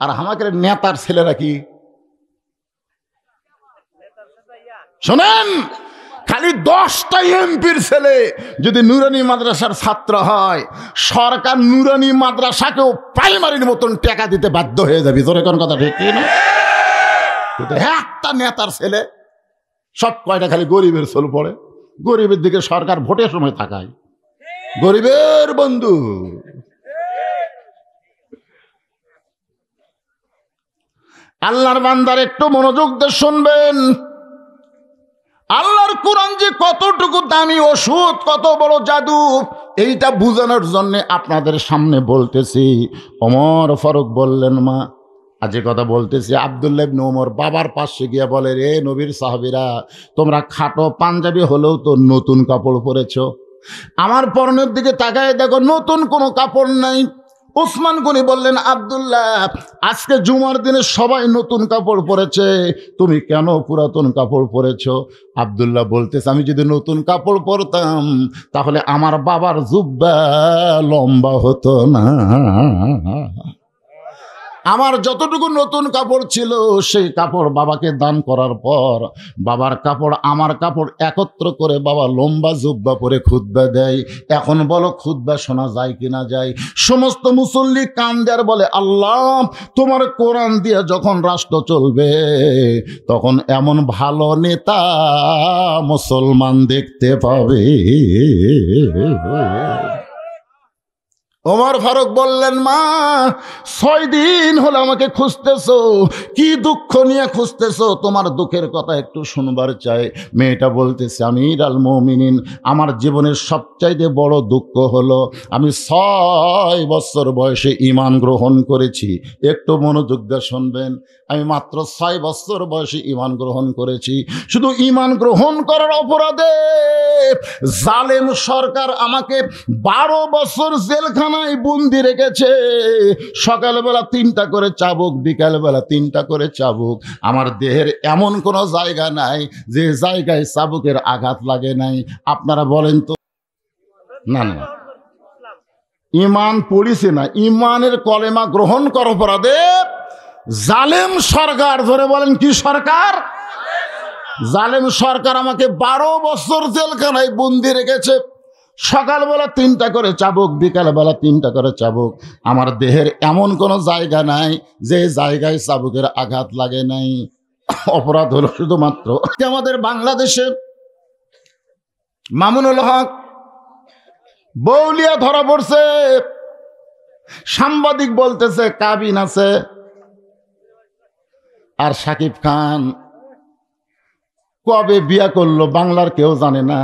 [SPEAKER 1] আর আমাদের নেতার ছেলেরা কি? শোনেন, খালি 10টা এমপির ছেলে যদি নুরানি মাদ্রাসার ছাত্র হয়, সরকার নুরানি মাদ্রাসাকেও প্রাইমারির মতন টাকা দিতে বাধ্য হয়ে যাবে। তোর কোন কথা ঠিক না? একটা নেতার ছেলে সব কয়টা খালি গরিবের ছোল পড়ে, গরিবের দিকে সরকার ভোটের সময় তাকায়, গরিবের বন্ধু। আল্লাহর বান্দার একটু মনোযোগ দিয়ে শুনবেন। আল্লাহর কোরআন যে কতটুকু দামি ওষুধ, কত বড় জাদু, এইটা বোঝানোর জন্য আপনাদের সামনে বলতেছি। ওমর ফারুক বললেন, মা আজ কথা বলতেছি। আব্দুল্লাহ ইবনে ওমর বাবার পাশে গিয়ে বলে, রে নবীর সাহাবীরা, তোমরা খাটো পাঞ্জাবি হলেও তো নতুন কাপড় পরেছো, আমার পরনের দিকে তাকায় দেখো নতুন কোনো কাপড় নাই। উসমান গনি বললেন, আব্দুল্লাহ আজকে জুমার দিনে সবাই নতুন কাপড় পরেছে, তুমি কেন পুরাতন কাপড় পরেছো? আব্দুল্লাহ বলতেছে, আমি যদি নতুন কাপড় পরতাম তাহলে আমার বাবার জুব্বা লম্বা হতো না। আমার যতটুকু নতুন কাপড় ছিল সেই কাপড় বাবাকে দান করার পর বাবার কাপড় আমার কাপড় একত্র করে বাবা লম্বা জুব্বা পরে খুতবা দেয়। এখন বলো খুতবা শোনা যায় কিনা যায়? সমস্ত মুসল্লি কান দেয়ার বলে, আল্লাহ তোমার কোরআন দিয়ে যখন রাষ্ট্র চলবে তখন এমন ভালো নেতা মুসলমান দেখতে পাবে। ওমর ফারুক বললেন, মা 6 দিন হলো আমাকে খুঁজতেছো, কি দুঃখ নিয়ে খুঁজতেছো? তোমার দুঃখের কথা একটু শুনবার চাই। মেয়েটা বলতেছে, আমির আল মুমিনিন, আমার জীবনের সবচাইতে বড় দুঃখ হলো আমি 6 বছর বয়সে ঈমান গ্রহণ করেছি। একটু মনোযোগ দিয়ে শুনবেন। আমি মাত্র 6 বছর বয়সে ঈমান গ্রহণ করেছি। শুধু ঈমান গ্রহণ করার অপরাধে জালেম সরকার আমাকে 12 বছর জেলখানা জেলখানায় বন্দি রেখেছে। সকালবেলা 3টা করে চাবুক, বিকালবেলা 3টা করে চাবুক। আমার দেহের এমন কোনো জায়গা নাই যে জায়গায় চাবুকের আঘাত লাগে নাই। আপনারা বলেন তো। না না, ইমান পড়িছে না, ইমানের কলেমা গ্রহণ কর অপরাধে জালেম সরকার, ধরে বলেন কি সরকার? জালেম সরকার আমাকে 12 বছর জেলখানায় বন্দি রেখেছে। সকালবেলা 3টা করে চাবুক, বিকালবেলা 3টা করে চাবুক। আমার দেহের এমন কোনো জায়গা নাই যে জায়গায় চাবুকের আঘাত লাগে নাই। অপরাধ হলো শুধুমাত্র আমাদের বাংলাদেশে মামুনুল হক বৌলিয়া ধরা পড়ছে। সাংবাদিক বলতেছে কাবিন আছে। আর সাকিব খান কবে বিয়া করলো বাংলার কেউ জানে না।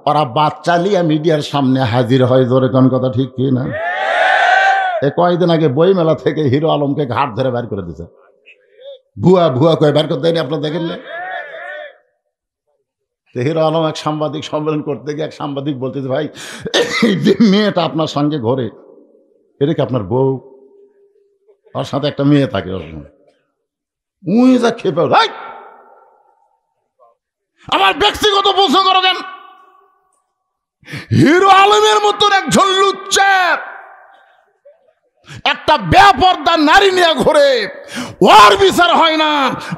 [SPEAKER 1] ওরা বাচ্চা লিয়া মিডিয়ার সামনে হাজির হয়। জোরে কোন কথা ঠিক কি না? কয়েকদিন আগে বই মেলা থেকে হিরো আলমকে ঘাট ধরে বের করে দিছে। ভুয়া ভুয়া কয়ে বের করতে দেয়নি, আপনার দেখেনলে? হিরো আলম এক সাংবাদিক সম্মেলন করতে গিয়ে এক সাংবাদিক বলতেছে, ভাই এই যে মেয়েটা আপনার সঙ্গে ঘরে, এটা কি আপনার বউ? ওর সাথে একটা মেয়ে থাকে। উই যা খেপে, ভাই আমার ব্যক্তিগত প্রশ্ন করো কেন? হিরো আলমের মতন একজন লুচ্চা একটা বেপর্দা নারী নিয়ে ঘুরে, ওর বিচার হয় না,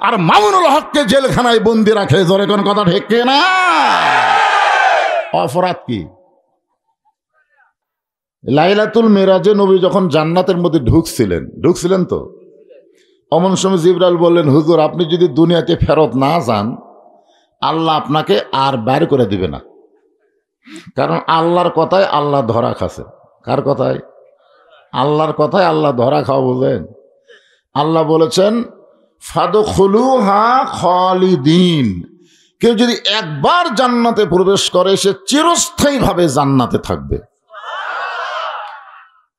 [SPEAKER 1] আর মামুনুল হককে জেলখানায় বন্দি রাখে। জোরে কোন কথা ঠিক না? অপরাধ কি? লাইলাতুল মেরাজে নবী যখন জান্নাতের মধ্যে ঢুকছিলেন তো, অমন সময় জিবরাইল বললেন, হুজুর আপনি যদি দুনিয়াতে ফেরত না যান, আল্লাহ আপনাকে আর বের করে দিবে না। কারণ আল্লাহর কথায় আল্লাহ ধরা খাচ্ছে। কার কথায়? আল্লাহর কথায় আল্লাহ ধরা খাওয়া। বলেন আল্লাহ বলেছেন ফাদখুলুহা খালিদিন, কেউ যদি একবার জান্নাতে প্রবেশ করে সে চিরস্থায়ীভাবে জান্নাতে থাকবে।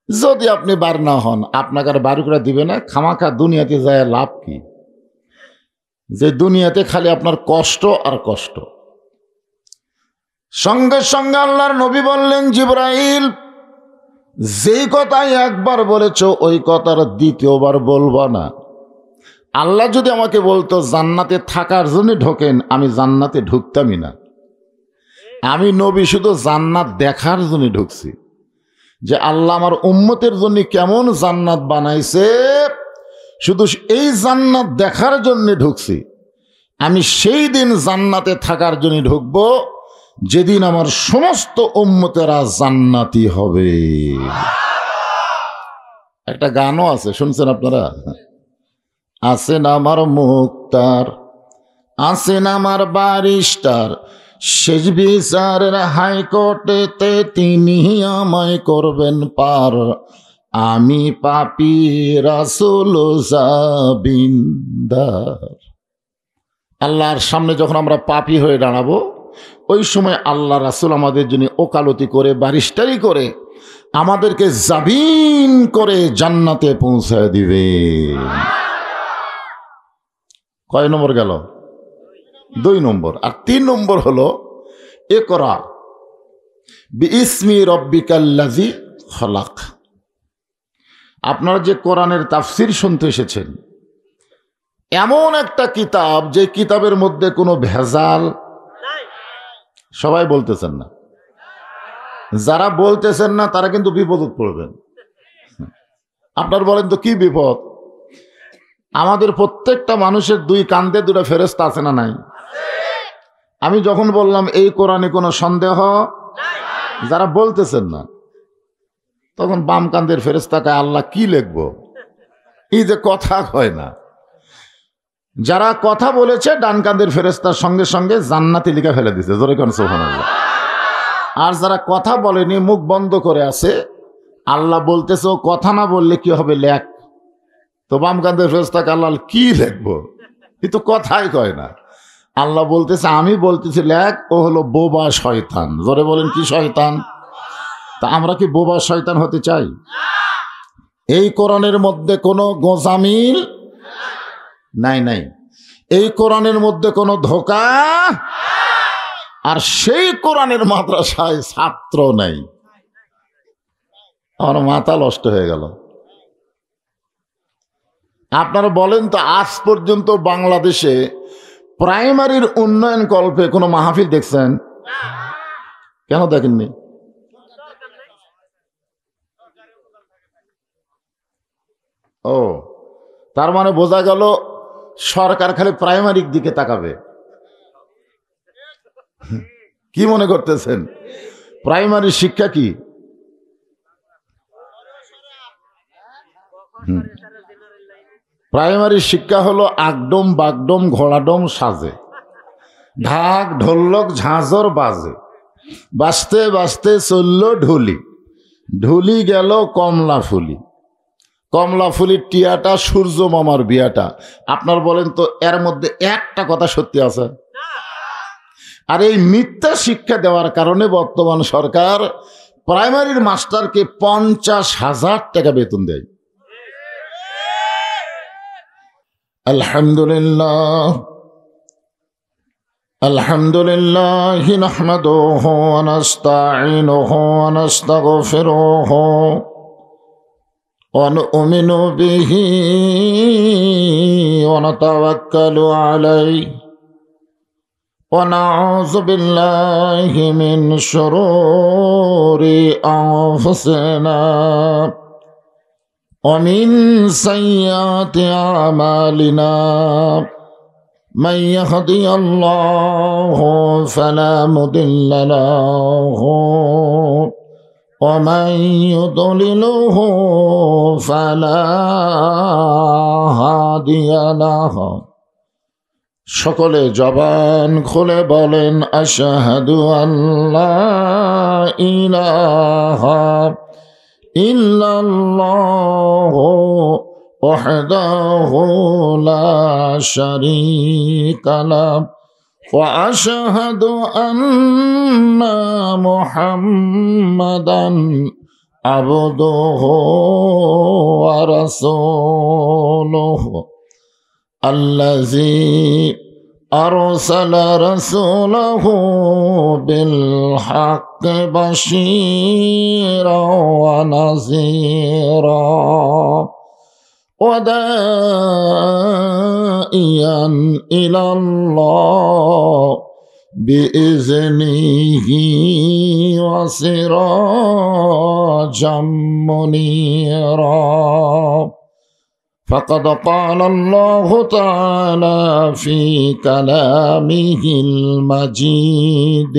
[SPEAKER 1] যদি আপনি বার না হন, আপনাকে আর বার করে দিবে না। খামাখা দুনিয়াতে যায় লাভ কি? যে দুনিয়াতে খালি আপনার কষ্ট আর কষ্ট। সঙ্গে সঙ্গে আল্লাহর নবী বললেন, জিবরাইল যেই কথাই একবার বলেছ ওই কথার দ্বিতীয়বার বলবা না। আল্লাহ যদি আমাকে বলতো জান্নাতে থাকার জন্য ঢোকেন, আমি জান্নাতে ঢুকতামই না। আমি নবী শুধু জান্নাত দেখার জন্য ঢুকছি, যে আল্লাহ আমার উম্মতের জন্য কেমন জান্নাত বানাইছে, শুধু এই জান্নাত দেখার জন্য ঢুকছি। আমি সেই দিন জান্নাতে থাকার জন্য ঢুকবো যেদিন আমার সমস্ত উম্মতেরা জান্নাতি হবে। একটা গানও আছে, শুনছেন আপনারা? আছেন আমার মুক্তার, আছেন আমার ব্যারিস্টার, শেষ বিচারের হাইকোর্টেতে তিনি আমায় করবেন পার। আমি পাপী রাসূল জাবিন্দার। আল্লাহর সামনে যখন আমরা পাপী হয়ে দাঁড়াবো, ওই সময় আল্লাহ রাসূল আমাদের জন্য ওকালতি করে, ব্যারিস্টারি করে আমাদেরকে জাবিন করে জান্নাতে পৌঁছায় দিবে। কয় নম্বর গেল? 2 নম্বর। আর 3 নম্বর হলো ইকরা বিইসমি রব্বিকাল্লাযী খলাক। আপনারা যে কোরআনের তাফসীর শুনতে এসেছেন, এমন একটা কিতাব যে কিতাবের মধ্যে কোনো ভেজাল নাই। সবাই বলতেছেন না, যারা বলতেছেন না তারা কিন্তু বিপদে পড়বেন। আপনার বলেন তো কি বিপদ? আমাদের প্রত্যেকটা মানুষের 2 কাঁধে 2টা ফেরেশতা আছে না নাই? আমি যখন বললাম এই কোরআনে কোনো সন্দেহ নাই, যারা বলতেছেন না তখন বাম কাঁধের ফেরেশতাকে আল্লাহ কি লিখবো? এই যে কথা হয় না। যারা কথা বলেছে ডান কাঁধের ফেরেশতার সঙ্গে সঙ্গে জান্নাতে লিখে ফেলে দিছে। জোরে কোন সুবহানাল্লাহ। আর যারা কথা বলেনি, মুখ বন্ধ করে আছে, আল্লাহ বলতেছে ও কথা না বললে কি হবে, লেখ। তো বাম কাঁধের ফেরেশতাকে আল্লাহ কি লিখবো? এ তো কথাই কয় না। আল্লাহ বলতেছে আমি বলতেছি লেখ, ও হলো বোবা শয়তান। জোরে বলেন কি শয়তান? তা আমরা কি বোবা শয়তান হতে চাই? এই কোরআনের মধ্যে কোনো গোজামিল নাই। এই কোরআনের মধ্যে কোনো ধোঁকা, আর সেই কোরআনের মাদ্রাসায় ছাত্র নাই। আমার মাথা নষ্ট হয়ে গেল। আপনারা বলেন তো, আজ পর্যন্ত বাংলাদেশে প্রাইমারির উন্নয়ন কল্পে কোনো মাহফিল দেখছেন? কেন দেখেননি? ও, তার মানে বোঝা গেল সরকার খালি প্রাইমারির দিকে তাকাবে। কি মনে করতেছেন প্রাইমারি শিক্ষা কি? প্রাইমারি শিক্ষা হলো আগডম বাগডম ঘোড়াডম সাজে, ঢাক ঢোলক ঝাঁঝর বাজে, বাজতে বাজতে চলল ঢুলি, ঢুলি গেল কমলা ফুলি, কমলা ফুলির টিয়াটা সূর্য মামার বিয়াটা। আপনার বলেন তো এর মধ্যে একটা কথা সত্যি আছে? আর এই মিথ্যা শিক্ষা দেওয়ার কারণে বর্তমান সরকার প্রাইমারির মাস্টারকে 50,000 টাকা বেতন দেয়। আলহামদুলিল্লাহ আলহামদুলিল্লাহ নাহমাদুহু ওয়া নাস্তাঈনুহু ওয়া নাস্তাগফিরুহু ওয়া নু'মিনু বিহি ওয়া নাতাওয়াক্কালু আলাইহি ওয়া নাউযু বিল্লাহি মিন শুরুরি আনফুসিনা ওয়া মিন সাইয়্যাতি আমালিনা। من يهدي الله فلا مضل له ومن يضلله فلا هادي له। সকলে জবান খুলে বলেন আশহাদু আল্লা ইলাহা ইল্লাল্লাহু وحده لا شريك له وأشهد أن محمدا عبده ورسوله الذي أرسل رسوله بالحق بشيرا ونذيرا وداعيا إلى الله بإذنه وسراجا منيرا. فقد قال الله تعالى في كلامه المجيد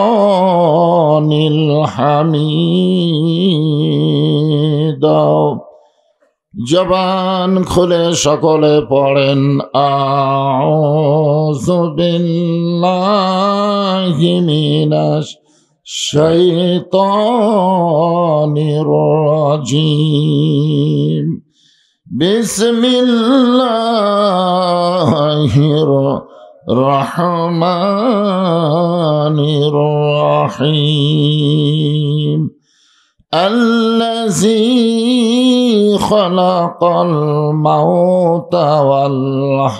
[SPEAKER 1] والفرقان الحميد। জবান খুলে সকলে পড়েন আউযু বিল্লাহি মিনাশ শাইতানির রাজিম। বিসমিল্লাহির রহমানির রহিম। الذي خلق الموت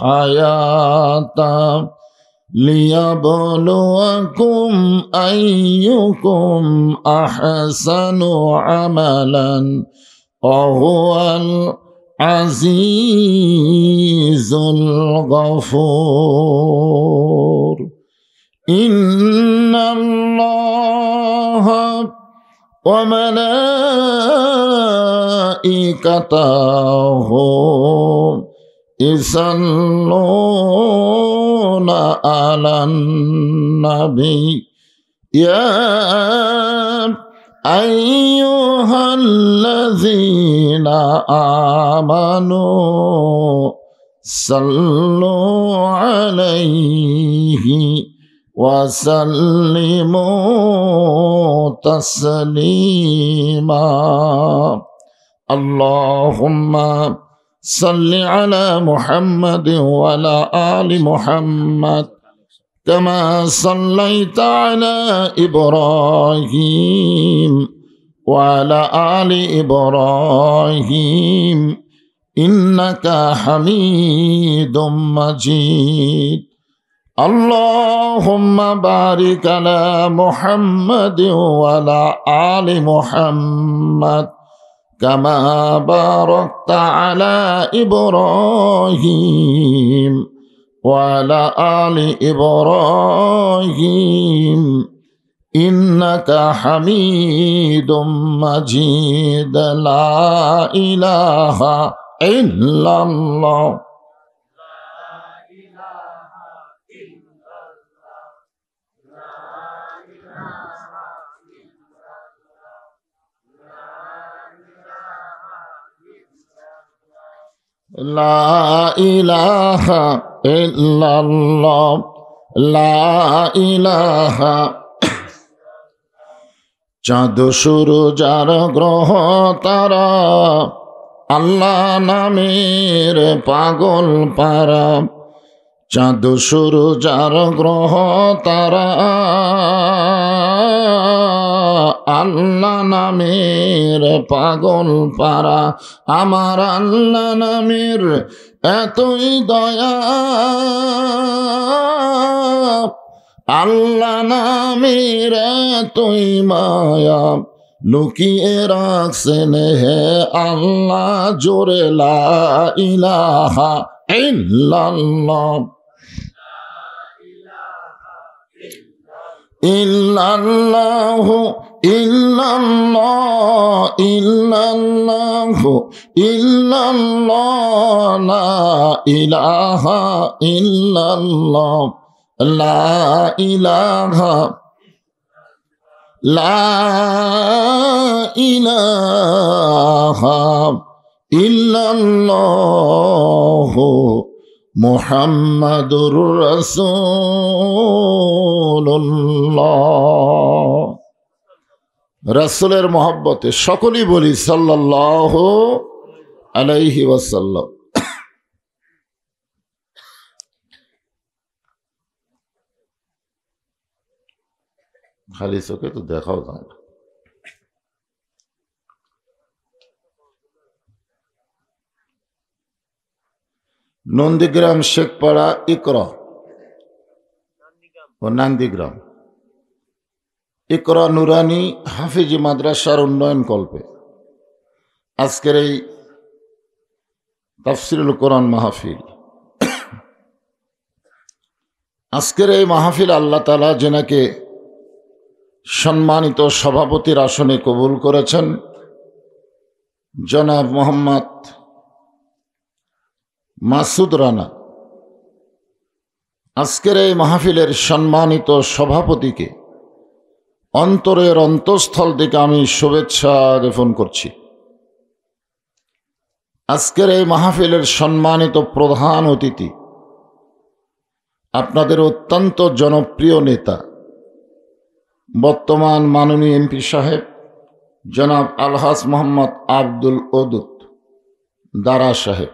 [SPEAKER 1] والحياة ليبلوكم أيكم أحسن عملا وهو العزيز الغفور. إن الله وملائكته يصلون على النبي يا أيها الذين آمنوا صلوا عليه وسلموا تسليما. اللهم صل على محمد وعلى آل محمد كما صليت على إبراهيم وعلى آل إبراهيم إنك حميد مجيد. আল্লাহুম্মা বারিক আলা মুহাম্মাদিন ওয়া আলা আলি মুহাম্মাদ কামা বারাকতা আলা ইব্রাহিম ওয়া আলা আলি ইব্রাহিম ইন্নাকা হামিদুম মাজিদ। লা ইলাহা ইল্লাল্লাহ। লা ইলাহা ইল্লাল্লাহ। লা ইলাহা। চাঁদ সূরজ আর গ্রহ তারা আল্লাহ নামের পাগল পারা। চাঁদ সূরজ আর গ্রহ তারা আল্লাহ নামের পাগল পারা। আমার আল্লাহ নামের এতই দয়া, আল্লাহ নামের এতই মায়া, লুকিয়ে রাখছেন হে আল্লাহ জোরে লা ইলাহা ইল্লাল্লাহ। ইল্লাল্লাহু ইল্লাল্লাহ ইল্লাল্লাহু ইল্লাল্লাহ লা ইলাহা ইল্লাল্লাহ। লা ইলাহা লা ইলাহা ইল্লাল্লাহু মুহাম্মাদুর রাসূলুল্লাহ। রাসূলের মহব্বতে সকলেই বলি সাল্লাল্লাহু আলাইহি ওয়াসাল্লাম। খালি চোখে তো দেখাও যায় না। নন্দীগ্রাম শেখপাড়া ইকরা ও নান্দিগ্রাম ইকরা নুরানি হাফিজি মাদ্রাসার উন্নয়ন কল্পে আজকের এই তাফসিরুল কোরআন মাহফিল, আজকের এই মাহফিল আল্লাহ তাআলা যেনাকে সম্মানিত সভাপতির আসনে কবুল করেছেন, জনাব মোহাম্মদ মাসুদ রানা, আজকের এই মাহফিলের সম্মানিত সভাপতিকে অন্তরের অন্তঃস্থল থেকে আমি শুভেচ্ছা জ্ঞাপন করছি। আজকের এই মাহফিলের সম্মানিত প্রধান অতিথি আপনাদের অত্যন্ত জনপ্রিয় নেতা, বর্তমান মাননীয় এমপি সাহেব জনাব আলহাজ মোহাম্মদ আব্দুল ওদুদ দারা সাহেব,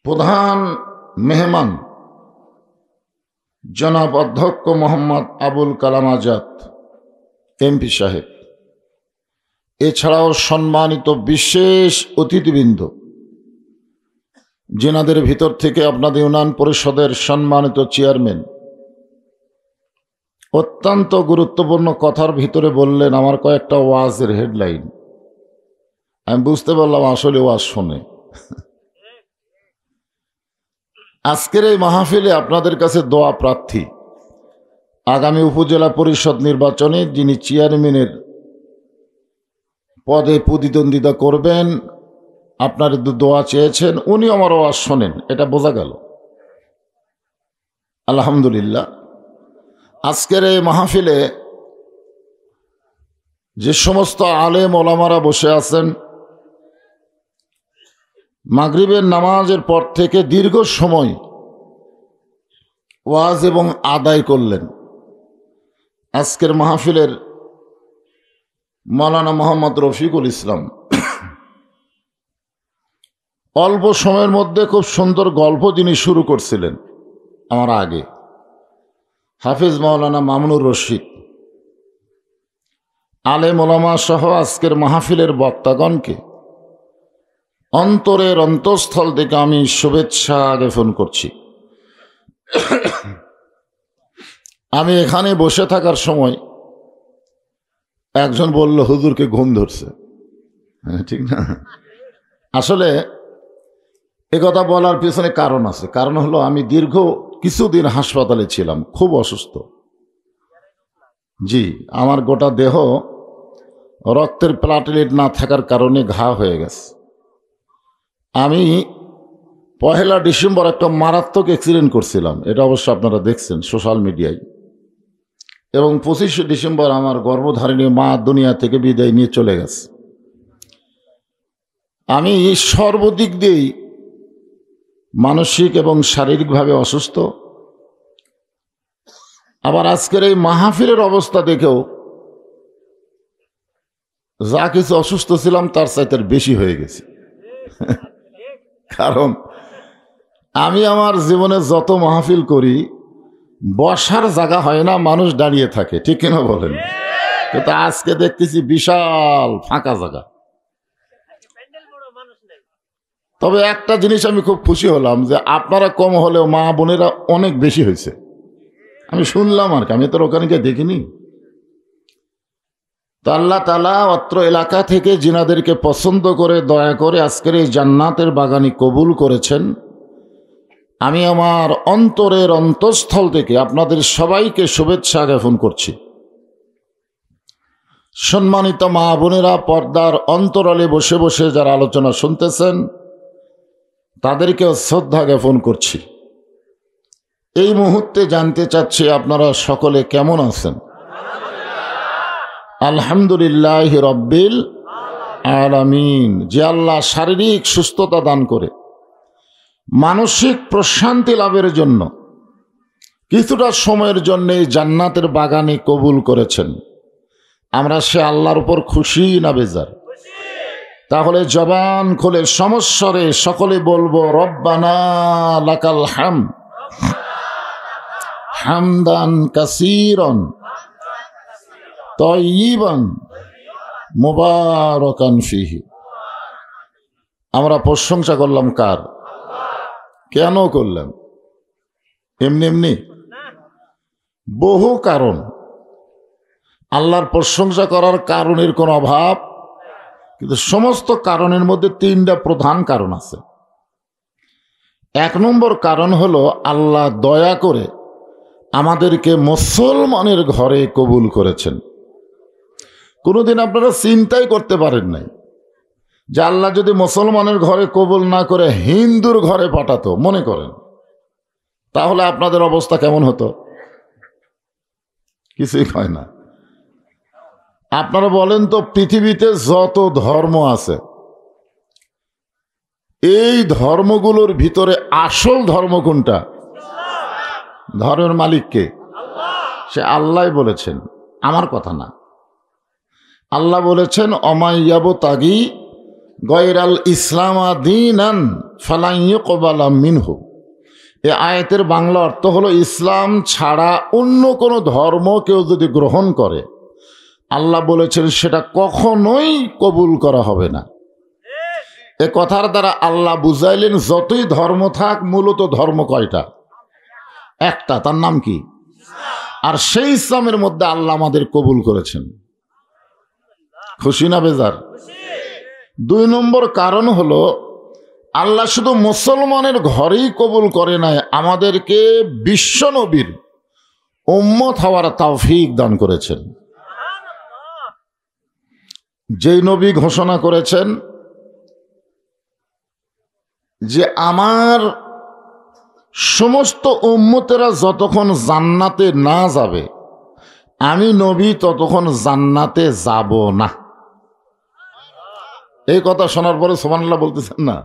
[SPEAKER 1] প্রধান মেহমান জনাব অধ্যক্ষ মোহাম্মদ আবুল কালাম আজাদ এমপি সাহেব, এছাড়াও সম্মানিত বিশেষ অতিথিবৃন্দ, যেনাদের ভিতর থেকে আপনাদের ইউনিয়ন পরিষদের সম্মানিত চেয়ারম্যান অত্যন্ত গুরুত্বপূর্ণ কথার ভিতরে বললেন আমার কয়েকটা ওয়াজের হেডলাইন। আমি বুঝতে পারলাম আসলে ওয়াজ শোনে। আজকের এই মাহফিলে আপনাদের কাছে দোয়া প্রার্থী, আগামী উপজেলা পরিষদ নির্বাচনে যিনি চেয়ারম্যানের পদে প্রতিদ্বন্দ্বিতা করবেন, আপনার দোয়া চেয়েছেন, উনি আমার ওয়াজ শোনেন, এটা বোঝা গেল। আলহামদুলিল্লাহ। আজকের এই মাহফিলে যে সমস্ত আলেম ওলামারা বসে আছেন, মাগরিবের নামাজের পর থেকে দীর্ঘ সময় ওয়াজ এবং আদায় করলেন। আজকের মাহফিলের মাওলানা মোহাম্মদ রফিকুল ইসলাম অল্প সময়ের মধ্যে খুব সুন্দর গল্প যিনি শুরু করছিলেন আমার আগে, হাফিজ মাওলানা মামুনুর রশিদ, আলেম ওলামা সহ আজকের মাহফিলের বক্তাগণকে অন্তরের অন্তঃস্থল থেকে আমি শুভেচ্ছা জ্ঞাপন করছি। আমি এখানে বসে থাকার সময় একজন বলল, হুজুরকে ঘুম ধরছে। ঠিক না? আসলে একথা বলার পিছনে কারণ আছে। কারণ হলো, আমি দীর্ঘ কিছুদিন হাসপাতালে ছিলাম, খুব অসুস্থ। জি, আমার গোটা দেহ রক্তের প্লাটেলেট না থাকার কারণে ঘা হয়ে গেছে। আমি 1 ডিসেম্বর একটা মারাত্মক অ্যাক্সিডেন্ট করছিলাম, এটা অবশ্য আপনারা দেখছেন সোশ্যাল মিডিয়ায়। এবং 25 ডিসেম্বর আমার গর্ভধারিণী মা দুনিয়া থেকে বিদায় নিয়ে চলে গেছে। আমি সর্বদিক দিয়েই মানসিক এবং শারীরিকভাবে অসুস্থ। আবার আজকের এই মাহফিলের অবস্থা দেখেও যা কিছু অসুস্থ ছিলাম তার চাইতে বেশি হয়ে গেছে। কারণ আমি আমার জীবনে যত মাহফিল করি, বসার জায়গা হয় না, মানুষ দাঁড়িয়ে থাকে, ঠিক কিনা বলেন? কিন্তু আজকে দেখতেছি বিশাল ফাঁকা জায়গা। তবে একটা জিনিস আমি খুব খুশি হলাম, যে আপনারা কম হলেও মা বোনেরা অনেক বেশি হয়েছে। আমি শুনলাম আর কি, আমি তো ওখানে গিয়ে দেখিনি। তো আল্লাহ তাআলা অত্র এলাকা থেকে জিনাদেরকে পছন্দ করে দয়া করে আজকের এই জান্নাতের বাগানি কবুল করেছেন। আমি আমার অন্তরের অন্তঃস্থল থেকে আপনাদের সবাইকে শুভেচ্ছা জ্ঞাপন করছি। সম্মানিত মা বোনেরা, পর্দার অন্তরালে বসে বসে যারা আলোচনা শুনতেছেন, তাদেরকেও শ্রদ্ধা জ্ঞাপন করছি। এই মুহূর্তে জানতে চাচ্ছি আপনারা সকলে কেমন আছেন? আলহামদুলিল্লাহ রব্বিল আলামিন। যে আল্লাহ শারীরিক সুস্থতা দান করে মানসিক প্রশান্তি লাভের জন্য কিছুটা সময়ের জন্য জান্নাতের বাগানে কবুল করেছেন, আমরা সে আল্লাহর উপর খুশি না বেজার? তাহলে জবান খুলে সমস্বরে সকলে বলবো, রব্বানা লাকাল হামদ হামদান কাসীরান তাইয়িবান মুবারাকান ফিহি। আমরা প্রশংসা করলাম কার? কেন করলাম? এমনি এমনি? বহু কারণ। আল্লাহর প্রশংসা করার কারণের কোনো অভাব, কিন্তু সমস্ত কারণের মধ্যে 3টা প্রধান কারণ আছে। 1 নম্বর কারণ হলো, আল্লাহ দয়া করে আমাদেরকে মুসলমানের ঘরে কবুল করেছেন। কোনোদিন আপনারা চিন্তাই করতে পারেন নাই যে আল্লাহ যদি মুসলমানের ঘরে কবুল না করে হিন্দুর ঘরে পাঠাতো, মনে করেন, তাহলে আপনাদের অবস্থা কেমন হতো? কিছুই হয় না। আপনারা বলেন তো, পৃথিবীতে যত ধর্ম আছে, এই ধর্মগুলোর ভিতরে আসল ধর্ম কোনটা? ধর্মের মালিক কে? সে আল্লাহ বলেছেন, আমার কথা না। আল্লাহ বলেছেন, অমাইয়াবতাগি গয়রাল ইসলামা দীনান ফালান ইউকবালা মিনহু। এই আয়াতের বাংলা অর্থ হলো, ইসলাম ছাড়া অন্য কোনো ধর্ম কেউ যদি গ্রহণ করে, আল্লাহ বলেছেন সেটা কখনোই কবুল করা হবে না। এ কথার দ্বারা আল্লাহ বুঝাইলেন, যতই ধর্ম থাক, মূলত ধর্ম কয়টা? একটা, তার নাম কি? আর সেই ইসলামের মধ্যে আল্লাহ আমাদের কবুল করেছেন। খুশি না বেজার? 2 নম্বর কারণ হলো, আল্লাহ শুধু মুসলমানের ঘরেই কবুল করে নাই, আমাদেরকে বিশ্ব নবীর উম্মত হওয়ার তৌফিক দান করেছেন। যেই নবী ঘোষণা করেছেন যে আমার সমস্ত উম্মতেরা যতক্ষণ জান্নাতে না যাবে, আমি নবী ততক্ষণ জান্নাতে যাব না। এই কথা শোনার পরে সুবহানাল্লাহ বলতেছেন না?